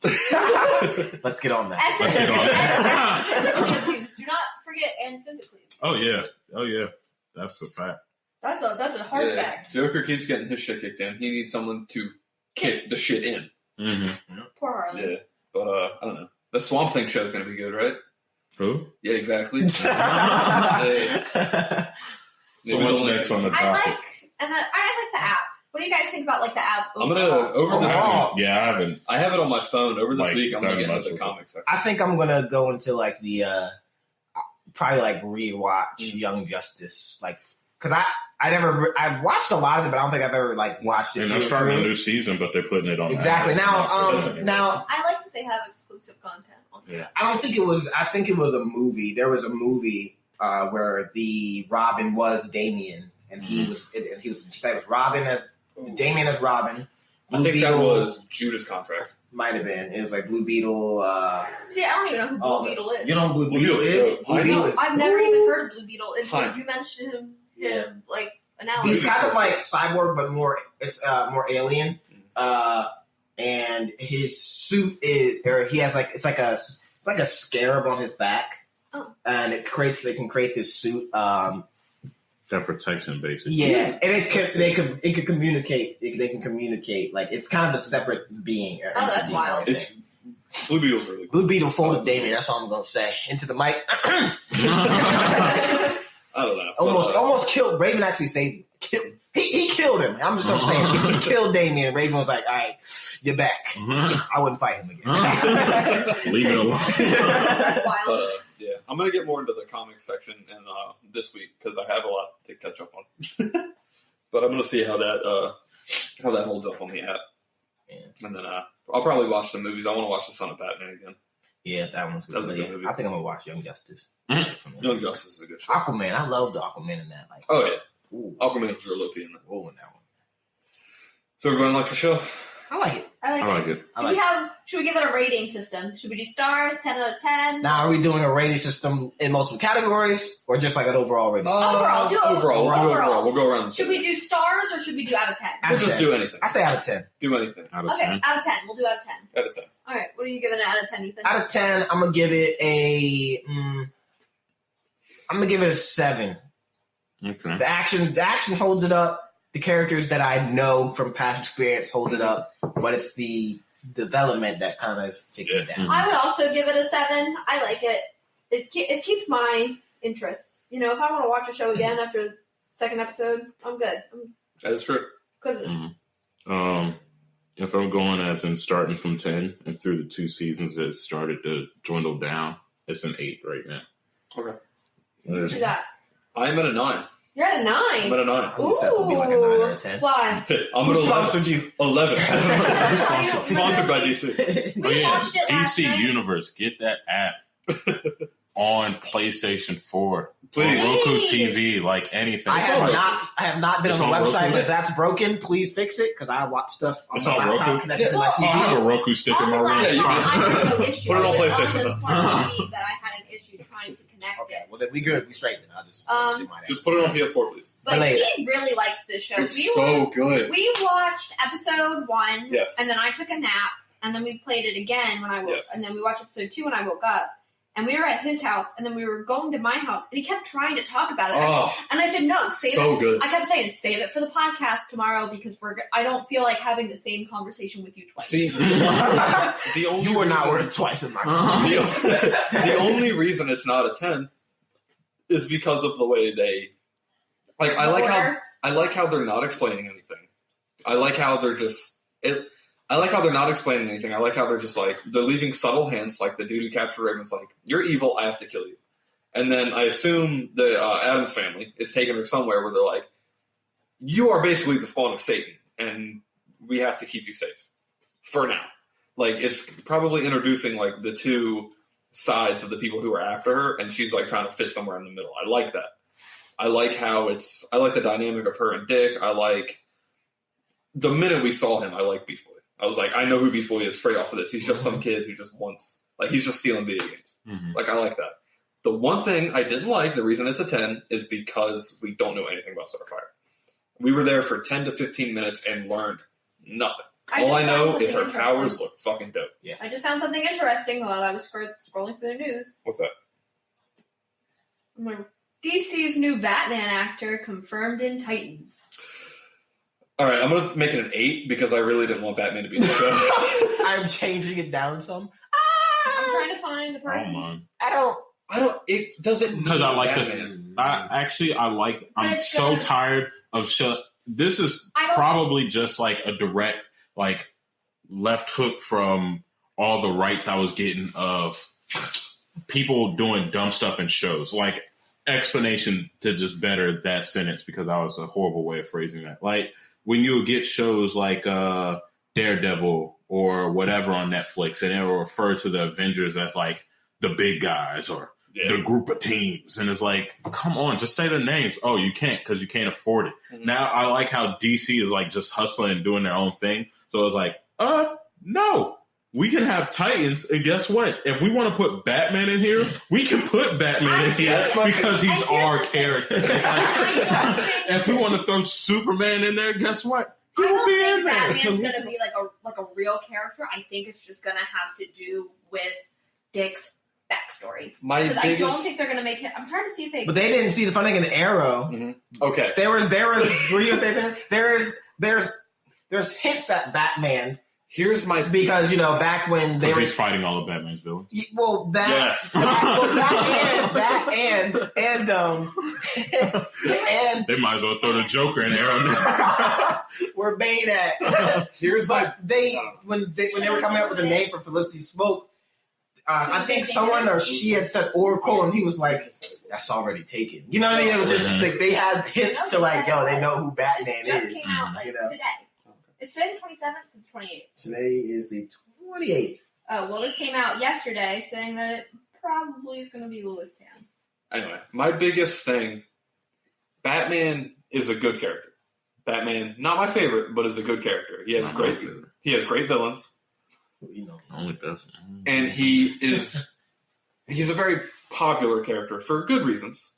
Let's get on that. Let's get on that. Physically abused. Do not forget, and physically abused. Oh yeah, that's a fact. That's a hard fact. Joker keeps getting his shit kicked in. He needs someone to kick the shit in. Mm-hmm. Poor Harley. Yeah, but I don't know. The Swamp Thing show is going to be good, right? Who? Yeah, exactly. So what's next on the topic? I like the app. What do you guys think about like the app? I'm gonna over this week. Yeah, I have it on my phone. Over this like, week, I'm gonna get into the comics section. I think I'm gonna go into like the probably like rewatch Young Justice, like because I've watched a lot of it, but I don't think I've ever like watched it. And they're starting a new season, but they're putting it on. Exactly now. Now I like that they have exclusive content. Yeah. I don't think it was. I think it was a movie. There was a movie where the Robin was Damian, and he was Robin as Damian as Robin. I think that was Judah's contract. Might have been. It was like Blue Beetle. See, I don't even know who Blue Beetle is. You know who Blue Beetle is? I've never even heard of Blue Beetle until you mentioned him. Yeah. Like analogy. He's kind of like Cyborg, but more alien. And his suit he has like it's like a scarab on his back, and it can create this suit. That protects him, basically. Yeah, and they can communicate. They can communicate. Like it's kind of a separate being. Oh, that's wild. It's Blue Beetle's really cool. Blue Beetle folded Damien. That's all I'm gonna say. Into the mic. I don't know. Almost killed. Raven actually saved. He killed him. I'm just gonna say it. He killed Damien. Raven was like, "All right, you're back." I wouldn't fight him again. Leave it alone. Yeah, I'm gonna get more into the comics section and this week because I have a lot to catch up on. But I'm gonna see how that holds up on the app. Yeah. And then I'll probably watch the movies. I want to watch The Son of Batman again. Yeah, that one's good. A good movie. I think I'm gonna watch Young Justice. Young Justice is a good show. Aquaman, I love the Aquaman in that. Like, oh yeah, ooh. Aquaman was real OP in that. Rolling that one. So everyone likes the show. I like it. I like it. Should we give it a rating system? Should we do stars, 10 out of 10? Now, are we doing a rating system in multiple categories or just like an overall rating? Overall. We'll go around. Should we do stars or should we do out of 10? We'll just do anything. I say out of 10. Do anything. Out of 10. Out of 10. We'll do out of 10. Out of 10. All right. What are you giving it out of 10, Ethan? Out of 10, I'm going to give it a 7. Okay. The action holds it up. The characters that I know from past experience hold it up, but it's the development that kind of is kicking it down. I would also give it a 7. I like it. It keeps my interest. You know, if I want to watch a show again after the second episode, I'm good. That is true. If I'm going as in starting from 10 and through the 2 seasons, it started to dwindle down. It's an 8 right now. Okay. What you got? I'm at a 9. You're at a 9. I'm at a 9. Ooh. Yourself would be like a 9 or a 10. Why? I'm Who at 11. sponsored you? 11. you Sponsored by DC. We watched it last DC night. Universe, get that app on PlayStation 4. Please. Or Roku TV, like anything. I It's have on not been It's on the on website, Roku? but if that's broken, please fix it because I watch stuff on It's my on laptop Roku? connected to my Yeah. Oh, I have a TV. Roku stick in On my the room. Yeah, you laptop, do. I have no issue. Put it on with PlayStation, On the though. smart TV that I had an issue trying to connect Okay, it. well then we good. We straight then. I'll just shit my Just put it on PS4, please. But Later. he really likes this show. It's so good. We watched episode 1, Yes. and then I took a nap, and then we played it again when I woke, Yes. and then we watched episode 2 when I woke up. And we were at his house, and then we were going to my house, and he kept trying to talk about it. Oh, And I said, no, save so it. good. I kept saying, save it for the podcast tomorrow because I don't feel like having the same conversation with you twice. See, the only You were not reason- worth twice in my the only reason it's not a 10 is because of the way they like. I like how they're not explaining anything. I like how they're just I like how they're not explaining anything. I like how they're just like they're leaving subtle hints. Like the dude who captured Raven's like, "You're evil. I have to kill you." And then I assume the Addams family is taking her somewhere where they're like, "You are basically the spawn of Satan, and we have to keep you safe for now." Like it's probably introducing like the two sides of the people who are after her, and she's like trying to fit somewhere in the middle. I like that. I like the dynamic of her and Dick. I like the minute we saw him, I like Beast Boy. I was like, I know who Beast Boy is straight off of this. He's just some kid who just wants, like, he's just stealing video games. Mhm. Like, I like that. The one thing I didn't like, the reason it's a 10, is because we don't know anything about Starfire. We were there for 10 to 15 minutes and learned nothing. All I know is her powers look fucking dope. Yeah. I just found something interesting while I was scrolling through the news. What's that? DC's new Batman actor confirmed in Titans. All right, I'm going to make it an 8 because I really didn't want Batman to be in the show. I'm changing it down some. I'm trying to find the Oh, person. man. It doesn't Because I like Batman. I'm it's so gonna- tired of this is I don't- probably just like a direct like left hook from all the rights I was getting of people doing dumb stuff in shows. Like explanation to just better that sentence because that was a horrible way of phrasing that. Like when you get shows like Daredevil or whatever on Netflix and it will refer to the Avengers as like the big guys or the group of teams. And it's like, come on, just say their names. Oh, you can't because you can't afford it. Mhm. Now I like how DC is like just hustling and doing their own thing. So it's like, no, we can have Titans. And guess what? If we want to put Batman in here, we can put Batman in here That's my because he's And here's our the thing. character. I don't think- If we want to throw Superman in there, guess what? He I will don't be think in there. Batman's gonna be like a real character. I think it's just gonna have to do with Dick's backstory. My Because I don't biggest... think they're gonna make it. I'm trying to see if they. But they didn't see the funny in Arrow. Okay. There was. Were you gonna say something? There's hints at Batman Here's my... because back when they were He's fighting all of Batman's villains. Yes. And They might as well throw the Joker in there. On we're Bane at. Here's my... But when they were coming up with a name for Felicity Smoke, I think someone or she had said Oracle, and he was like, "That's already taken." You know what I mean? It was just like they had hints to like, yo, they know who Batman This is. just came out you know? today. It's today the 27th or 28th. Today is the 28th. Oh well, this came out yesterday, saying that it probably is going to be Lewistown. Anyway, my biggest thing, Batman is a good character. Batman, not my favorite, but is a good character. He has great villains. Only this. And he's a very popular character for good reasons.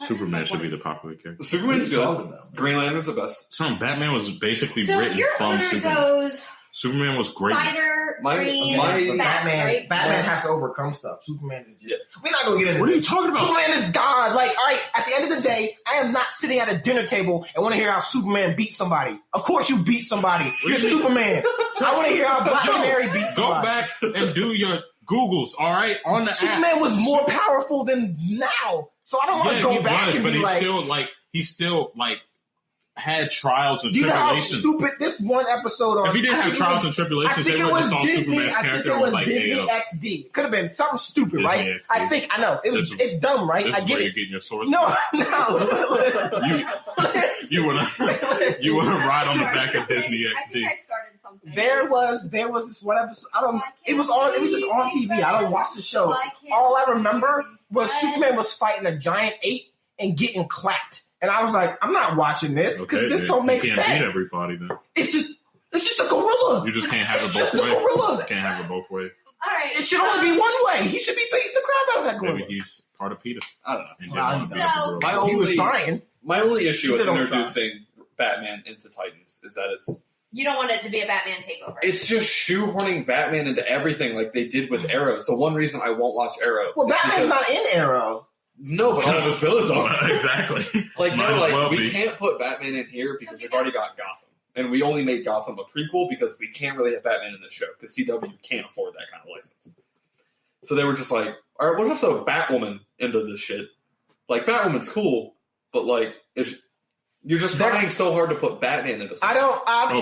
Superman should be the popular character. Superman's good. Green Lantern's the best. Batman was basically So written your from order Superman. goes Superman was great. Spider, Green, But Bat, right? Batman has to overcome stuff. Superman is just. We're not gonna get into What are you this. talking about? Superman is God. Like, all right, at the end of the day, I am not sitting at a dinner table and want to hear how Superman beat somebody. Of course, you beat somebody. You're Superman. I want to hear how Black Canary beat Go somebody. back and do your Googles, all right? On the Superman app. was more powerful than now, so I don't want to Yeah, go he back was, and but be he like, still had trials and Do you know how tribulations. stupid this one episode on? If he didn't have trials and tribulations, they would have saw Superman's character and was like, Disney "Hey, XD." Could have been something stupid, Disney right? XD. I know it's dumb, right? This I is get where it. you're getting your source. No. You wanna ride on the back of Disney I think XD. I started something. There was this one episode. It was just on TV. I don't watch the show. All I remember was Superman was fighting a giant ape and getting clapped, and I was like, I'm not watching this because this don't make you sense. can't beat everybody then. It's just a gorilla. You just can't have it It's both just a ways. gorilla. Can't have it both ways. All right. It should only be one way. He should be beating the crap out of that gorilla. Maybe he's part of PETA. I don't know. And Well, didn't want to beat so- up the He was gorilla. trying. My only issue He with didn't introducing Batman into Titans is that You don't want it to be a Batman takeover. it's just shoehorning Batman into everything like they did with Arrow. So one reason I won't watch Arrow. Well, is Batman's because- not in Arrow. No, but all of his villains are. Exactly. Like Might they're as like, well we be. can't put Batman in here because we've already got Gotham, and we only made Gotham a prequel because we can't really have Batman in the show because CW can't afford that kind of license. So they were just like, all right, we'll just throw Batwoman into this shit. Like Batwoman's cool, but like you're just trying so hard to put Batman into something.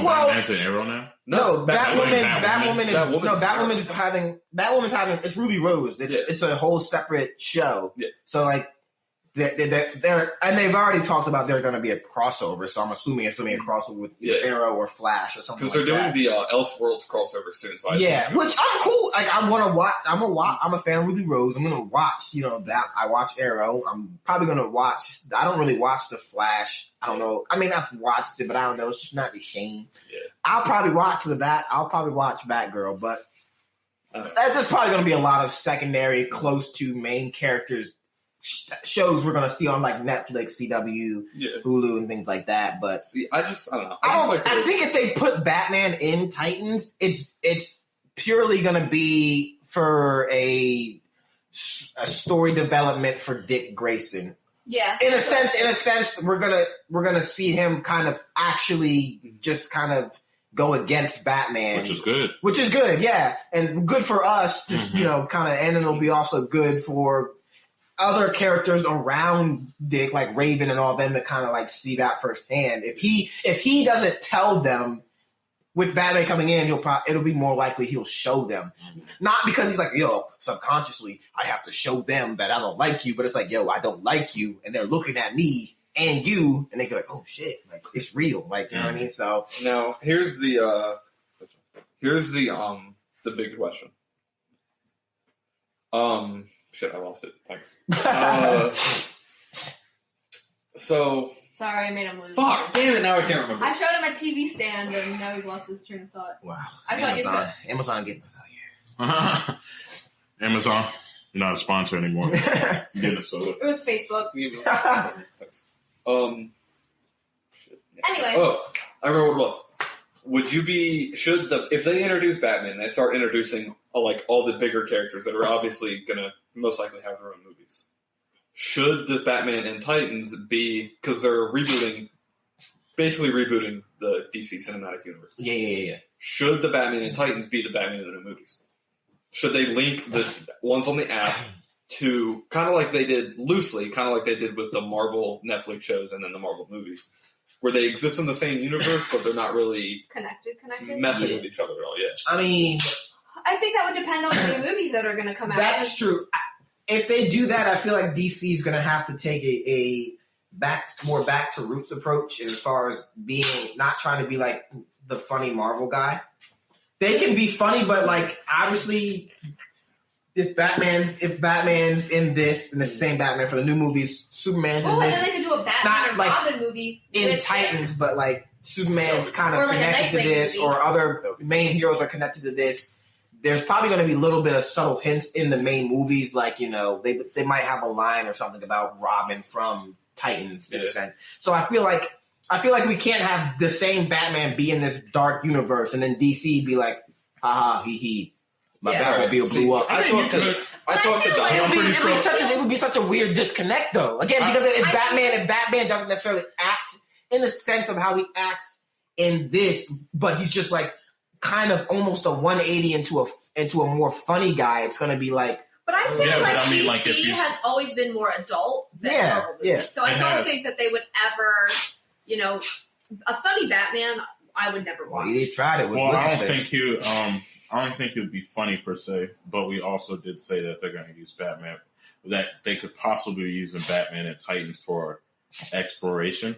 Batman's in Arrow now? No, Batwoman's Batwoman's having it's Ruby Rose. It's a whole separate show. Yeah. So like they're and they've already talked about there's going to be a crossover. So I'm assuming it's going to be a crossover with Arrow or Flash or something. Because they're like doing that. the Elseworlds crossover soon. So I Which I'm cool. Like I want to watch. I'm a fan of Ruby Rose. I'm going to watch. That I watch Arrow. I'm probably going to watch. I don't really watch the Flash. I don't know. I mean, I've watched it, but I don't know. It's just not the shame. Yeah. I'll probably watch I'll probably watch Batgirl, but there's probably going to be a lot of secondary, close to main characters shows we're going to see on like Netflix, CW, Hulu, and things like that. But I don't know. I think if they put Batman in Titans, it's purely going to be for a story development for Dick Grayson. Yeah. In a sense, we're gonna see him kind of actually just kind of go against Batman, which is good, yeah, and good for us to kind of, and it'll be also good for other characters around Dick, like Raven and all them, to kind of like see that firsthand. If he doesn't tell them. With Batman coming in, it'll be more likely he'll show them. Not because he's like, subconsciously, I have to show them that I don't like you, but it's like, I don't like you, and they're looking at me and you, and they go like, oh shit, like it's real, like you know what I mean. So now here's the big question. Shit, I lost it. Thanks. So. Sorry, I made him lose. Fuck, damn it, now I can't remember. I showed him a TV stand, and now he's lost his train of thought. Wow. Amazon getting us out here. Amazon, you're not a sponsor anymore. Getting us soda. It was Facebook. Anyway. Oh, I remember what it was. Would you be, if they introduce Batman, they start introducing all the bigger characters that are obviously going to most likely have their own movies. Should this Batman and Titans be, because they're basically rebooting the DC cinematic universe. Yeah. Should the Batman and Titans be the Batman in the new movies? Should they link the ones on the app to, kind of like they did with the Marvel Netflix shows and then the Marvel movies, where they exist in the same universe, but they're not really connected, messing with each other at all, I mean, I think that would depend on the movies that are going to come out. That's true. If they do that, I feel like DC is going to have to take a back to roots approach as far as being not trying to be like the funny Marvel guy. They can be funny, but like obviously, if Batman's in this and the same Batman for the new movies, Superman's in this. Well, then they could do a Batman and Robin movie in Titans, but like Superman's kind of connected to this, movie. Or other main heroes are connected to this. There's probably going to be a little bit of subtle hints in the main movies, like they might have a line or something about Robin from Titans in a sense. So I feel like we can't have the same Batman be in this dark universe and then DC be like, haha, hee, my Batmobile blew up. I talked to John. It would be such a weird disconnect, though. Again, because if Batman doesn't necessarily act in the sense of how he acts in this, but he's just like kind of almost a 180 into a more funny guy, it's going to be like. But I feel DC has always been more adult than Marvel movies. So I don't think that they would ever, a funny Batman, I would never watch. Well, they tried it with Well, I What's-His-Face. don't think it would be funny per se, but we also did say that they're going to use Batman, that they could possibly be using Batman and Titans for exploration,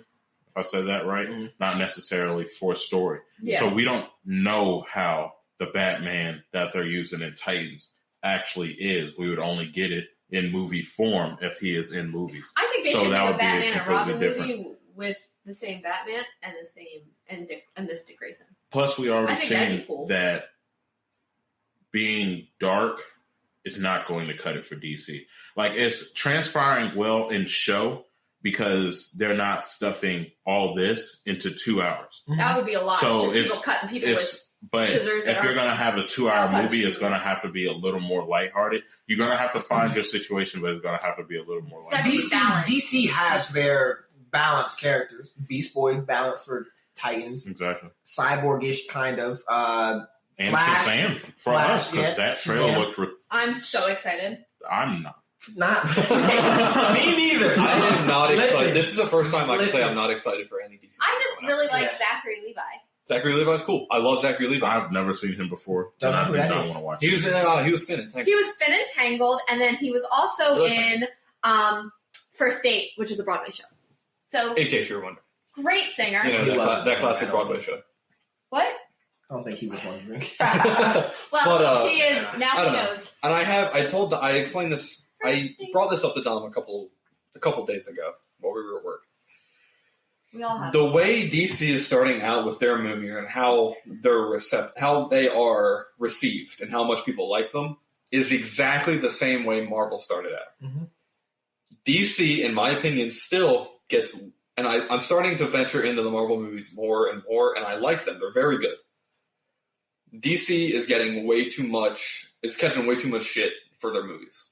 if I said that right, not necessarily for story. Yeah. So we don't know how the Batman that they're using in Titans actually is. We would only get it in movie form if he is in movies. I think they So should that make a would be Batman and Robin completely movie with the same Batman and the same and this Dick Grayson. Plus, we I already think that'd seen be cool. that being dark is not going to cut it for DC. Like, it's transpiring well in show because they're not stuffing all this into 2 hours. That would be a lot. So just people cutting people with but scissors if you're going to have a 2 hour outside movie, it's scissors. going to have to be a little more lighthearted. You're going to have to find your situation, but it's going to have to be a little more gotta lighthearted. be balanced. DC has their balanced characters. Beast Boy balanced for Titans. Exactly. Cyborg-ish kind of. And Flash. Shazam for Flash, us, because yeah, that trailer Shazam. looked... I'm so excited. I'm not. Not me neither. I am not excited. Listen. This is the first time I can say Listen. I'm not excited for any DC. I just coming out. really like Yeah. Zachary Levi. Zachary Levi's cool. I love Zachary Levi. I've never seen him before. Don't and know who I do that not is. want to watch He was it. he was Finn in Tangled. He was Finn and Tangled, and then he was also Really? in First Date, which is a Broadway show. So In case you were wondering, great singer. you know He that, wasn't. that classic I don't Broadway know. show. What? I don't think he was wondering. Well, But, he is now. I He don't know. knows. And I explained this. I brought this up to Dom a couple days ago while we were at work. We all have. The way DC is starting out with their movies and how how they are received and how much people like them is exactly the same way Marvel started out. Mhm. DC, in my opinion, still gets, and I'm starting to venture into the Marvel movies more and more, and I like them. They're very good. DC is getting catching way too much shit for their movies.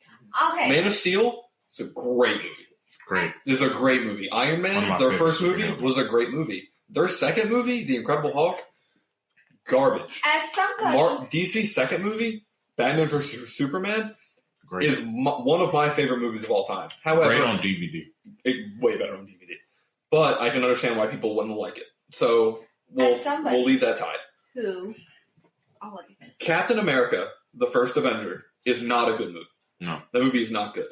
Okay. Man of Steel is a great movie. Great. This is a great movie. Iron One of Man, my their favorite first movie, superheroes. was a great movie. Their second movie, The Incredible Hulk, garbage. As somebody, DC's second movie, Batman vs. Superman, Great. is one of my favorite movies of all time. However, Great on DVD. way better on DVD. But I can understand why people wouldn't like it. So we'll As somebody- we'll leave that tied. who? I'll let you finish. Captain America, the first Avenger, is not a good movie. No. The movie is not good.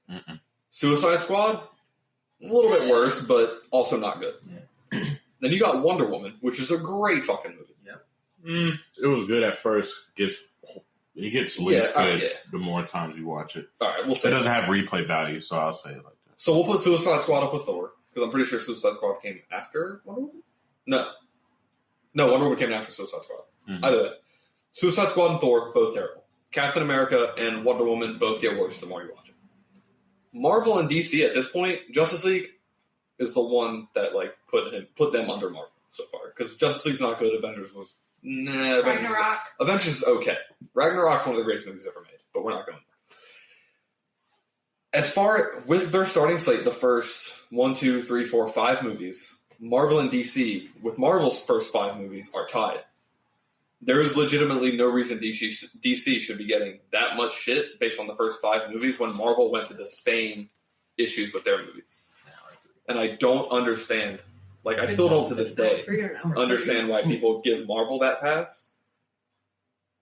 Mm-mm. Suicide Squad, a little bit worse, but also not good. Yeah. Then you got Wonder Woman, which is a great fucking movie. It was good at first. It gets least good yeah. the more times you watch it. All right, we'll It say. doesn't have replay value, so I'll say it like that. So we'll put Suicide Squad up with Thor, because I'm pretty sure Suicide Squad came after Wonder Woman? No, Wonder Woman came after Suicide Squad. Mhm. Either way. Suicide Squad and Thor, both terrible. Captain America and Wonder Woman both get worse the more you watch it. Marvel and DC at this point, Justice League is the one that put them under Marvel so far. Because Justice League's not good, Avengers was Ragnarok. Avengers is okay. Ragnarok's one of the greatest movies ever made, but we're not going there. As far with their starting slate, the first 1, 2, 3, 4, 5 movies, Marvel and DC, with Marvel's first 5 movies, are tied. There is legitimately no reason DC should be getting that much shit based on the first 5 movies when Marvel went through the same issues with their movies. And I don't understand. Like, I still don't to this day understand why people give Marvel that pass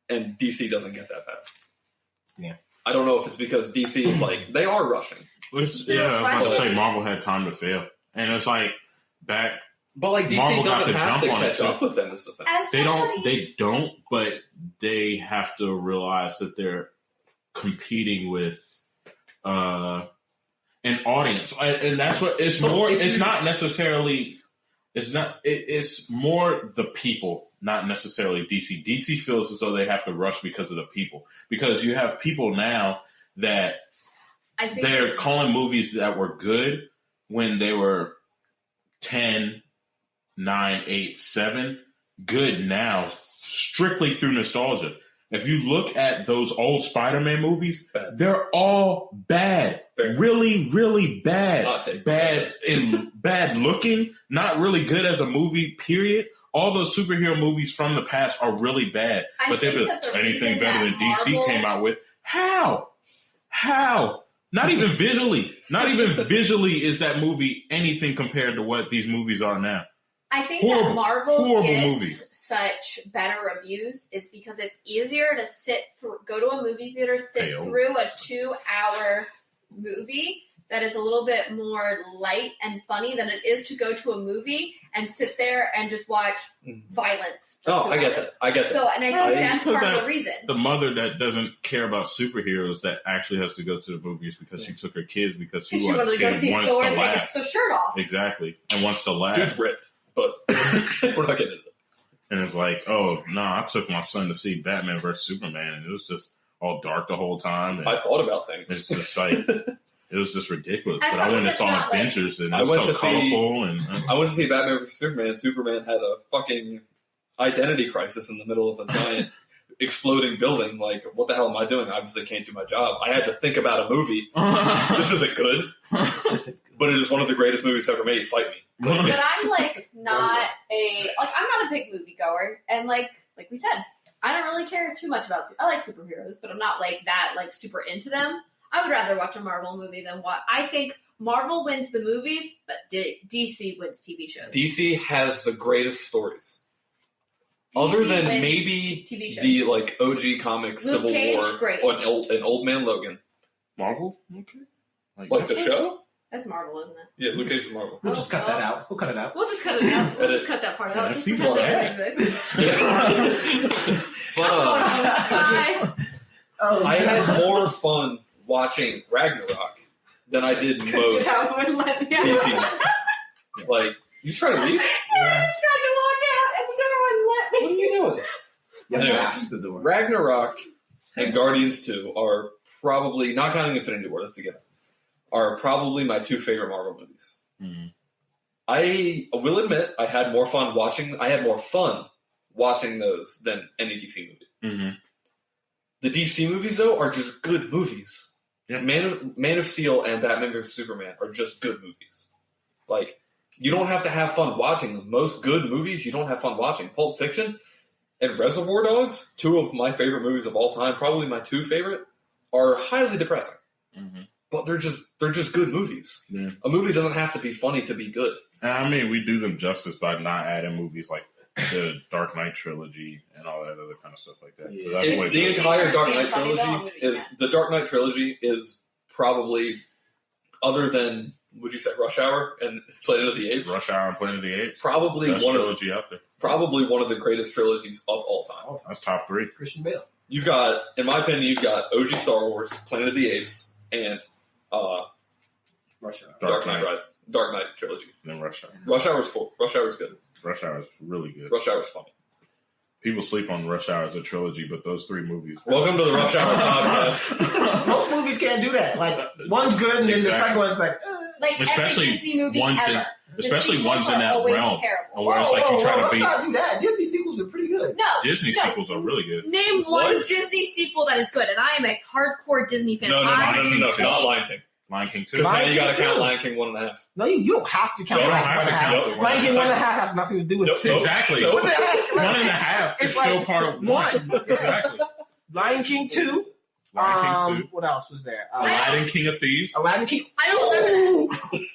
and DC doesn't get that pass. Yeah. I don't know if it's because DC is like, they are rushing. I was about to say Marvel had time to fail. And it's like, back... But like DC Marvel got doesn't the have to jump on catch it, up with them is the thing. As They somebody, don't, but they have to realize that they're competing with an audience. And that's what it's But more. if It's you- not necessarily. It's not. It's more the people, not necessarily DC. DC feels as though they have to rush because of the people. Because you have people now that I think they're calling movies that were good when they were 10, 9, 8, 7. Good now, strictly through nostalgia. If you look at those old Spider-Man movies, Bad. they're all bad. Fair. Really, really bad. Hot take. Bad in bad looking, not really good as a movie, period. All those superhero movies from the past are really bad. I But they're think that the anything reason better that than DC Marvel- came out with. How? Not even visually. Not even visually is that movie anything compared to what these movies are now. I think Horrible, that Marvel horrible gets movie. such better reviews is because it's easier to go to a movie theater, sit Hey, through a 2-hour movie that is a little bit more light and funny than it is to go to a movie and sit there and just watch violence. For 2 I get hours. that. I get that. So, and I think that's because part of the reason. The mother that doesn't care about superheroes that actually has to go to the movies because she took her kids because she wanted to go see wants Thor to and take laugh. the shirt off. Exactly. And wants to laugh. Dude's ripped, but we're not getting into it. And it's like, oh, no, I took my son to see Batman vs. Superman, and it was just all dark the whole time. And I thought about things. it's just like, it was just ridiculous. As But I went and something saw that's not, Avengers, and I it was went so to see- colorful. And I went to see Batman vs. Superman. Superman had a fucking identity crisis in the middle of a giant exploding building. Like, what the hell am I doing? I obviously can't do my job. I had to think about a movie. This isn't good, but it is one of the greatest movies ever made. Fight me. But I'm not a big moviegoer, and like we said, I don't really care too much about. I like superheroes, but I'm not that super into them. I would rather watch a Marvel movie than what I think Marvel wins the movies, but DC wins TV shows. DC has the greatest stories. DC Other than wins maybe TV shows. the OG comics Luke Civil Cage, War great. or an Old Man Logan. Marvel? Okay. Like the Netflix? show? That's Marvel, isn't it? Yeah, Luke Cage is Marvel. We'll just cut that out. We'll cut it out. We'll just cut it out. We'll Edit. just cut that part Yeah, out. that Just seems pretend alright. that it exists. But Bye. I had more fun watching Ragnarok than I did most wouldn't let me out. DC movies. Like, you trying to leave? I just tried to walk out and the door wouldn't let me. What are you doing? You Anyway. blast the door. Ragnarok and Guardians 2 are probably, not counting Infinity War, that's a given, are probably my two favorite Marvel movies. Mhm. I will admit I had more fun watching those than any DC movie. Mhm. The DC movies, though, are just good movies. Yeah. Man of Steel and Batman vs. Superman are just good movies. Like, you don't have to have fun watching them. Most good movies you don't have fun watching. Pulp Fiction and Reservoir Dogs, two of my favorite movies of all time, probably my two favorite, are highly depressing. Mhm. But they're just good movies. Yeah. A movie doesn't have to be funny to be good. And I mean, we do them justice by not adding movies like the Dark Knight trilogy and all that other kind of stuff like that. Yeah. That's what The it is. entire Dark Being Knight funny, though, I'm trilogy gonna do is that. the Dark Knight trilogy is probably, other than, would you say, Rush Hour and Planet of the Apes, Rush Hour and Planet of the Apes. probably Best one of trilogy out there. the greatest trilogies of all time. That's top 3. Christian Bale. You've got, in my opinion, you've got OG Star Wars, Planet of the Apes, and Rush Hour. Dark Knight trilogy. And then Rush Hour. Rush Hour's full. Rush Hour's good. Rush Hour is really good. Rush Hour's funny. People sleep on Rush Hour as a trilogy, but those 3 movies. Welcome to the Rush Hour podcast. Most movies can't do that. Like, one's good and then the second one's like, Like Especially every Disney movie ones ever. Especially The ones in sequels are that always realm. terrible. Where it's like you try to let's be. not do that. Disney sequels are pretty good. No. Disney no. sequels are really good. Name What? one Disney sequel that is good, and I am a hardcore Disney fan. No, I not Lion King. Lion King 2. Because now Lion you got to King count too. Lion King 1.5. No, you don't have to count You don't Lion King have to 1.5. count the Lion King one. 1.5 has nothing to do with Nope, 2. nope. Exactly. Nope. What the heck? 1.5 is It's still like part of 1. one. Exactly. Lion King 2. Lion King 2. What else was there? Aladdin, King of Thieves. Aladdin King. I don't remember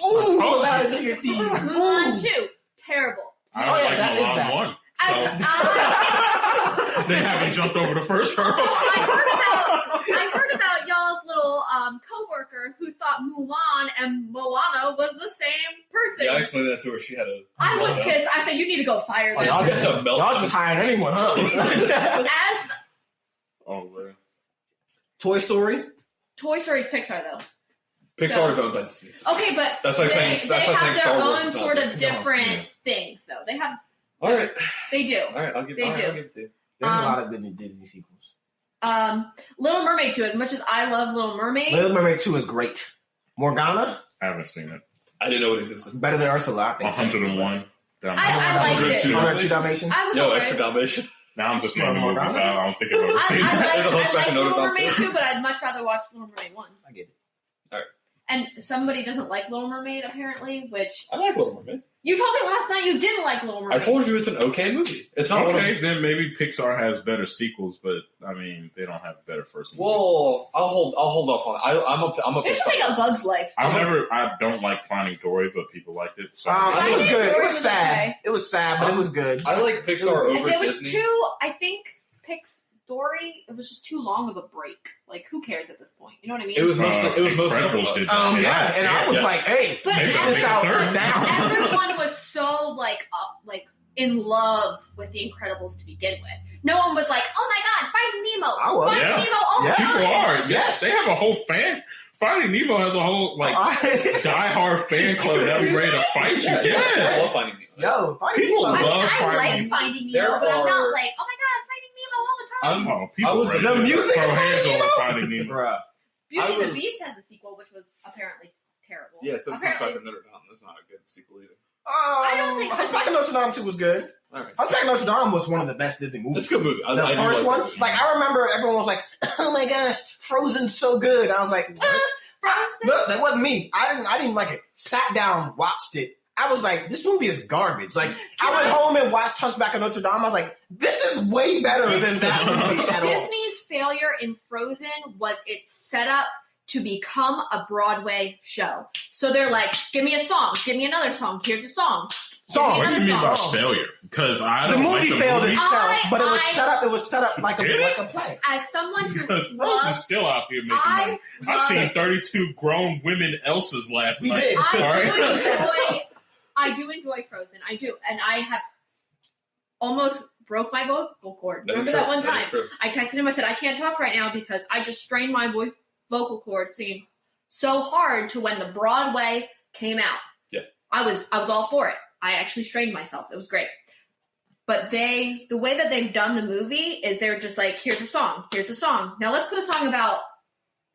Ooh, told Aladdin King of Thieves. that. Mulan Ooh. 2. Terrible. I Oh, don't yeah, like that is Mulan bad. 1. As, So they haven't jumped over the first hurdle. I heard about y'all's little coworker who thought Mulan and Moana was the same person. Yeah, I explained that to her. She had a. I was pissed. I said, you need to go fire Oh, this. y'all, Just just, a meltdown. y'all just hiring anyone, huh? As Oh, man. Toy Story. Toy Story's Pixar, though. Pixar is owned by Disney. Okay, but That's like they, saying. they That's like saying have Star their Wars own is not sort good. of different Yeah. things, though. They have, All right, they do. all right. I'll give. They All right, do. I'll give it to you. There's a Um, lot of good Disney sequels. Little Mermaid 2, as much as I love Little Mermaid, Little Mermaid 2 is great. Morgana, I haven't seen it. I didn't know it existed. better than Ursula, I think. 101. I liked it. 102 Dalmatians. I was Yo, alright. extra Dalmatian. Now I'm just naming movies. I don't think I've ever I seen it. There's a like Hunchback of Notre Little Dame Mermaid too. 2, but I'd much rather watch Little Mermaid 1. I get it. And somebody doesn't like Little Mermaid, apparently, which... I like Little Mermaid. You told me last night you didn't like Little Mermaid. I told you it's an okay movie. It's not okay, then maybe Pixar has better sequels, but I mean, they don't have better first movies. Well, I'll hold off on it. I'm a They should make A Bug's Life. I don't like Finding Dory, but people liked it. So it was good. It Dory was sad. okay. It was sad, but it was good. I like Pixar over If it was Disney. I think Dory, it was just too long of a break. Like, who cares at this point? You know what I mean? It was mostly Incredibles did that. Yeah, and I was like, hey, But check this out now. everyone was so like in love with The Incredibles to begin with. No one was like, "Oh my God, Finding Nemo!" I was. Finding Nemo all the Yeah. people time. are. Yes, they have a whole fan. Finding Nemo has a whole diehard fan club that be ready to fight you. I Yeah. love Finding Nemo. Yo, Finding People Nemo. love I Finding like Nemo. Finding There Nemo, but I'm are- not like, "Oh my God, Finding Nemo all the time." Oh, people I was- ready The to music throw of hands Finding over Nemo? Finding Nemo. Bruh. Beauty and I the was- Beast has a sequel, which was apparently terrible. Yeah, so it's Apparently- Hunchback of Notre Dame. That's not a good sequel either. I don't think- Hunchback of Notre Dame 2 was good. All right. Hunchback of Notre Dame was one of the best Disney movies. It's a good movie. The I do first like one, that movie. like I remember everyone was like, "Oh my gosh, Frozen's so good." I was like, Frozen? "No, that wasn't me. I didn't like it." Sat down, watched it. I was like, "This movie is garbage." Like I went home and watched Hunchback of Notre Dame. I was like, "This is way better than that movie at all." Disney's failure in Frozen was its setup to become a Broadway show. So they're like, "Give me a song. Give me another song. Here's a song." Song. What do you mean by Song. failure? Because I The don't movie like failed movie. itself, but it was I- set up. It was set up like Did it? a play. As someone who Because Frozen's loves, still out here making money. I've seen 32 grown women Elsas last We night. did. All right? I do enjoy Frozen. I do, and I have almost broke my vocal cord. That is Remember that true. one That time? is true. I texted him. I said, "I can't talk right now because I just strained my vocal cord singing so hard to when the Broadway came out." Yeah. I was all for it. I actually strained myself. It was great. But the way that they've done the movie is they're just like, "Here's a song. Here's a song. Now let's put a song about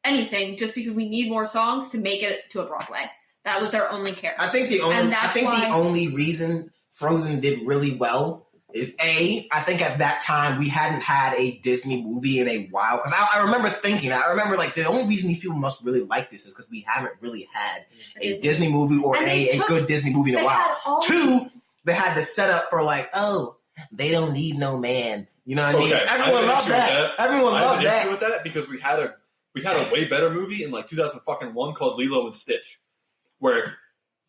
anything just because we need more songs to make it to a Broadway." That was their only care. I think the only reason Frozen did really well is I think at that time we hadn't had a Disney movie in a while. Because I remember thinking, like the only reason these people must really like this is because we haven't really had a Disney movie or And they a took- good Disney movie in a They while. had all Two, these- they had the setup for like, oh, they don't need no man. You know what I mean? Okay, Everyone loved that. Everyone I have loved an issue that. with that because we had a way better movie in like 2001 called Lilo and Stitch, where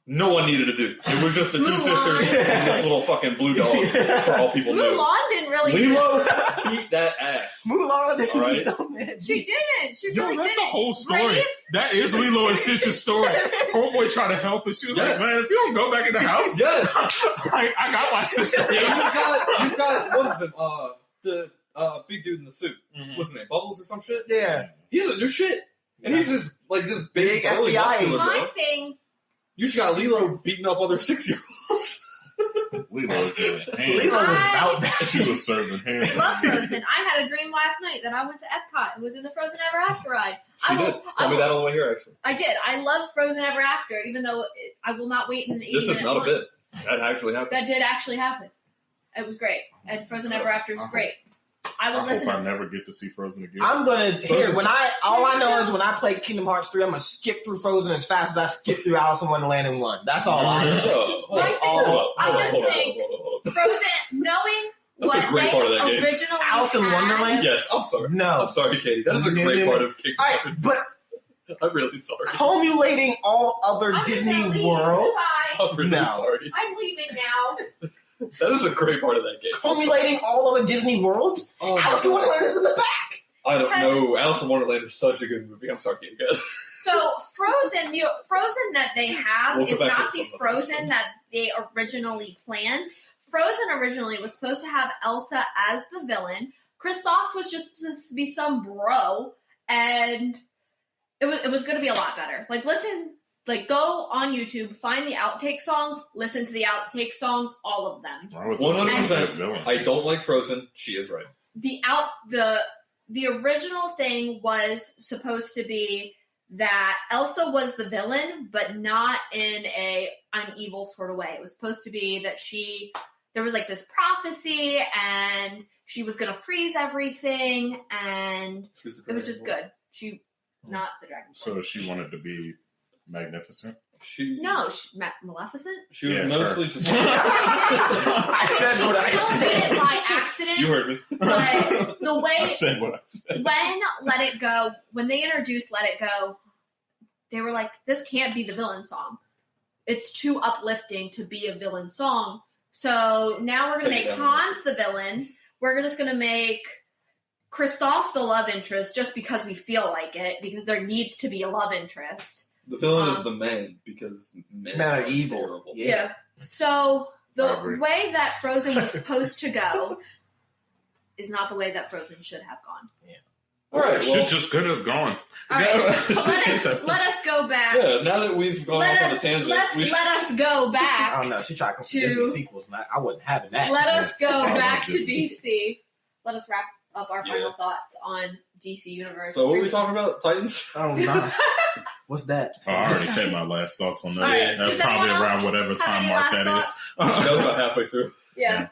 no one needed a dude. It was just the two Mulan. sisters and this little fucking blue dog for all people knew. Mulan didn't really. Lilo beat that ass. Mulan didn't All right. need no man. She didn't. She Yo, really that's didn't. a whole story. Brave? That is Lilo and Stitch's story. Homeboy tried to help her. She was Yes. like, "Man, if you don't go back in the house, Yes. I got my sister." Yeah, you've got what is it? The big dude in the suit. Mhm. What's his name? Bubbles or some shit? Yeah. He doesn't do shit. And he's this this Big big burly FBI muscular agent. My bro. thing. You just got Lilo beating up other 6-year-olds. Lilo was doing Lilo was about that. She was serving him. Love Frozen. I had a dream last night that I went to Epcot and was in the Frozen Ever After ride. She did. Tell me that on the way here, actually. I did. I love Frozen Ever After, even though I will not wait in an 80 This is minute not a line. bit. That actually happened. That did actually happen. It was great. And Frozen Ever After is great. I will I listen hope I to never get to see Frozen again. I'm gonna all I know is when I play Kingdom Hearts 3, I'm gonna skip through Frozen as fast as I skip through Alice in Wonderland in 1. That's all I know. My That's thing- all. I just think Frozen, knowing That's a what great they part of that game. originally Alice in had, Wonderland? Yes, I'm sorry. No. I'm sorry, Katie. That is a No, great no, part no. of King Alright, Hearts. but I'm really sorry. cumulating all other I'm just Disney gonna leave. worlds, Bye. I'm really No. sorry. I'm leaving now. That is a great part of that game. cumulating all other Disney worlds, Oh my Alice in God. Wonderland is in the back. I don't know. Alice in Wonderland is such a good movie. I'm sorry, Katie. Go ahead. So Frozen, the Frozen that they have We'll go is back not to the some of Frozen that they originally planned. Frozen originally was supposed to have Elsa as the villain. Kristoff was just supposed to be some bro, and it was going to be a lot better. Go on YouTube, find the outtake songs, listen to the outtake songs, all of them. I was 100%. villain. I don't like Frozen. She is right. The original thing was supposed to be that Elsa was the villain, but not in a I'm evil sort of way. It was supposed to be that there was like this prophecy and she was going to freeze everything, and it was just good. Not the dragon. So she wanted to be Magnificent. Maleficent? She was Yeah, mostly just. I said what I Still did said. it by accident. You heard me. But the way I said what I said. when they introduced Let It Go, they were like, this can't be the villain song. It's too uplifting to be a villain song. So now we're going to make Hans the villain. We're just going to make Kristoff the love interest just because we feel like it, because there needs to be a love interest. The villain is the man because men are evil. Terrible. Yeah. So I the agree. way that Frozen was supposed to go is not the way that Frozen should have gone. All right. Should just could have gone. All right, let us go back. Yeah. Now that we've gone off on a tangent, Let us go I back. don't know. She tried to come To- Disney sequels, and I wasn't having that. Let us go I back like to DC. Let us wrap up our final Yeah. thoughts on DC Universe. So what are we talking about? Titans? Oh no. What's that? Oh, I already said my last thoughts on that. All right. That's Does probably anyone around else whatever have time any mark last that is. thoughts? That was about halfway through. Yeah.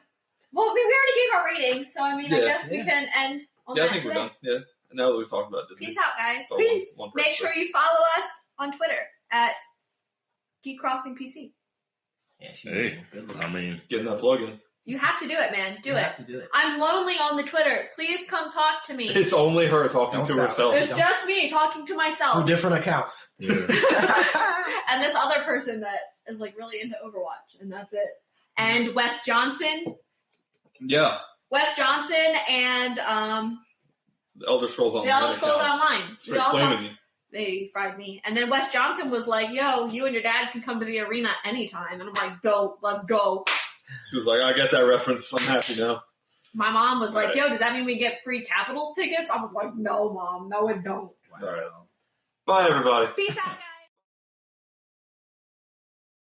Well, we already gave our rating, so I mean, I Yeah. guess we can end on Yeah, that I think we're today. done. Yeah. Now that we've talked about Disney. Peace out, guys. So Peace. one Make sure you follow us on Twitter at Geek Crossing PC. Yeah, she Hey, good I mean, getting that plug in. You have to do it, man. Do You it. have to do it. I'm lonely on the Twitter. Please come talk to me. It's only her talking Don't to sound- herself. It's just me talking to Through myself. different accounts. yeah. And this other person that is like really into Overwatch, and that's it. And Wes Johnson. Yeah. Wes Johnson and The Elder Scrolls the Online. Elder Scrolls account. Online. We Straight all flaming talk- you. They fried me. And then Wes Johnson was like, yo, you and your dad can come to the arena anytime. And I'm like, dope, let's go. She was like, I get that reference. I'm happy now. My mom was like, Right. yo, does that mean we get free Capitals tickets? I was like, no, Mom, no, it don't. All right. Bye, everybody. Peace out, guys.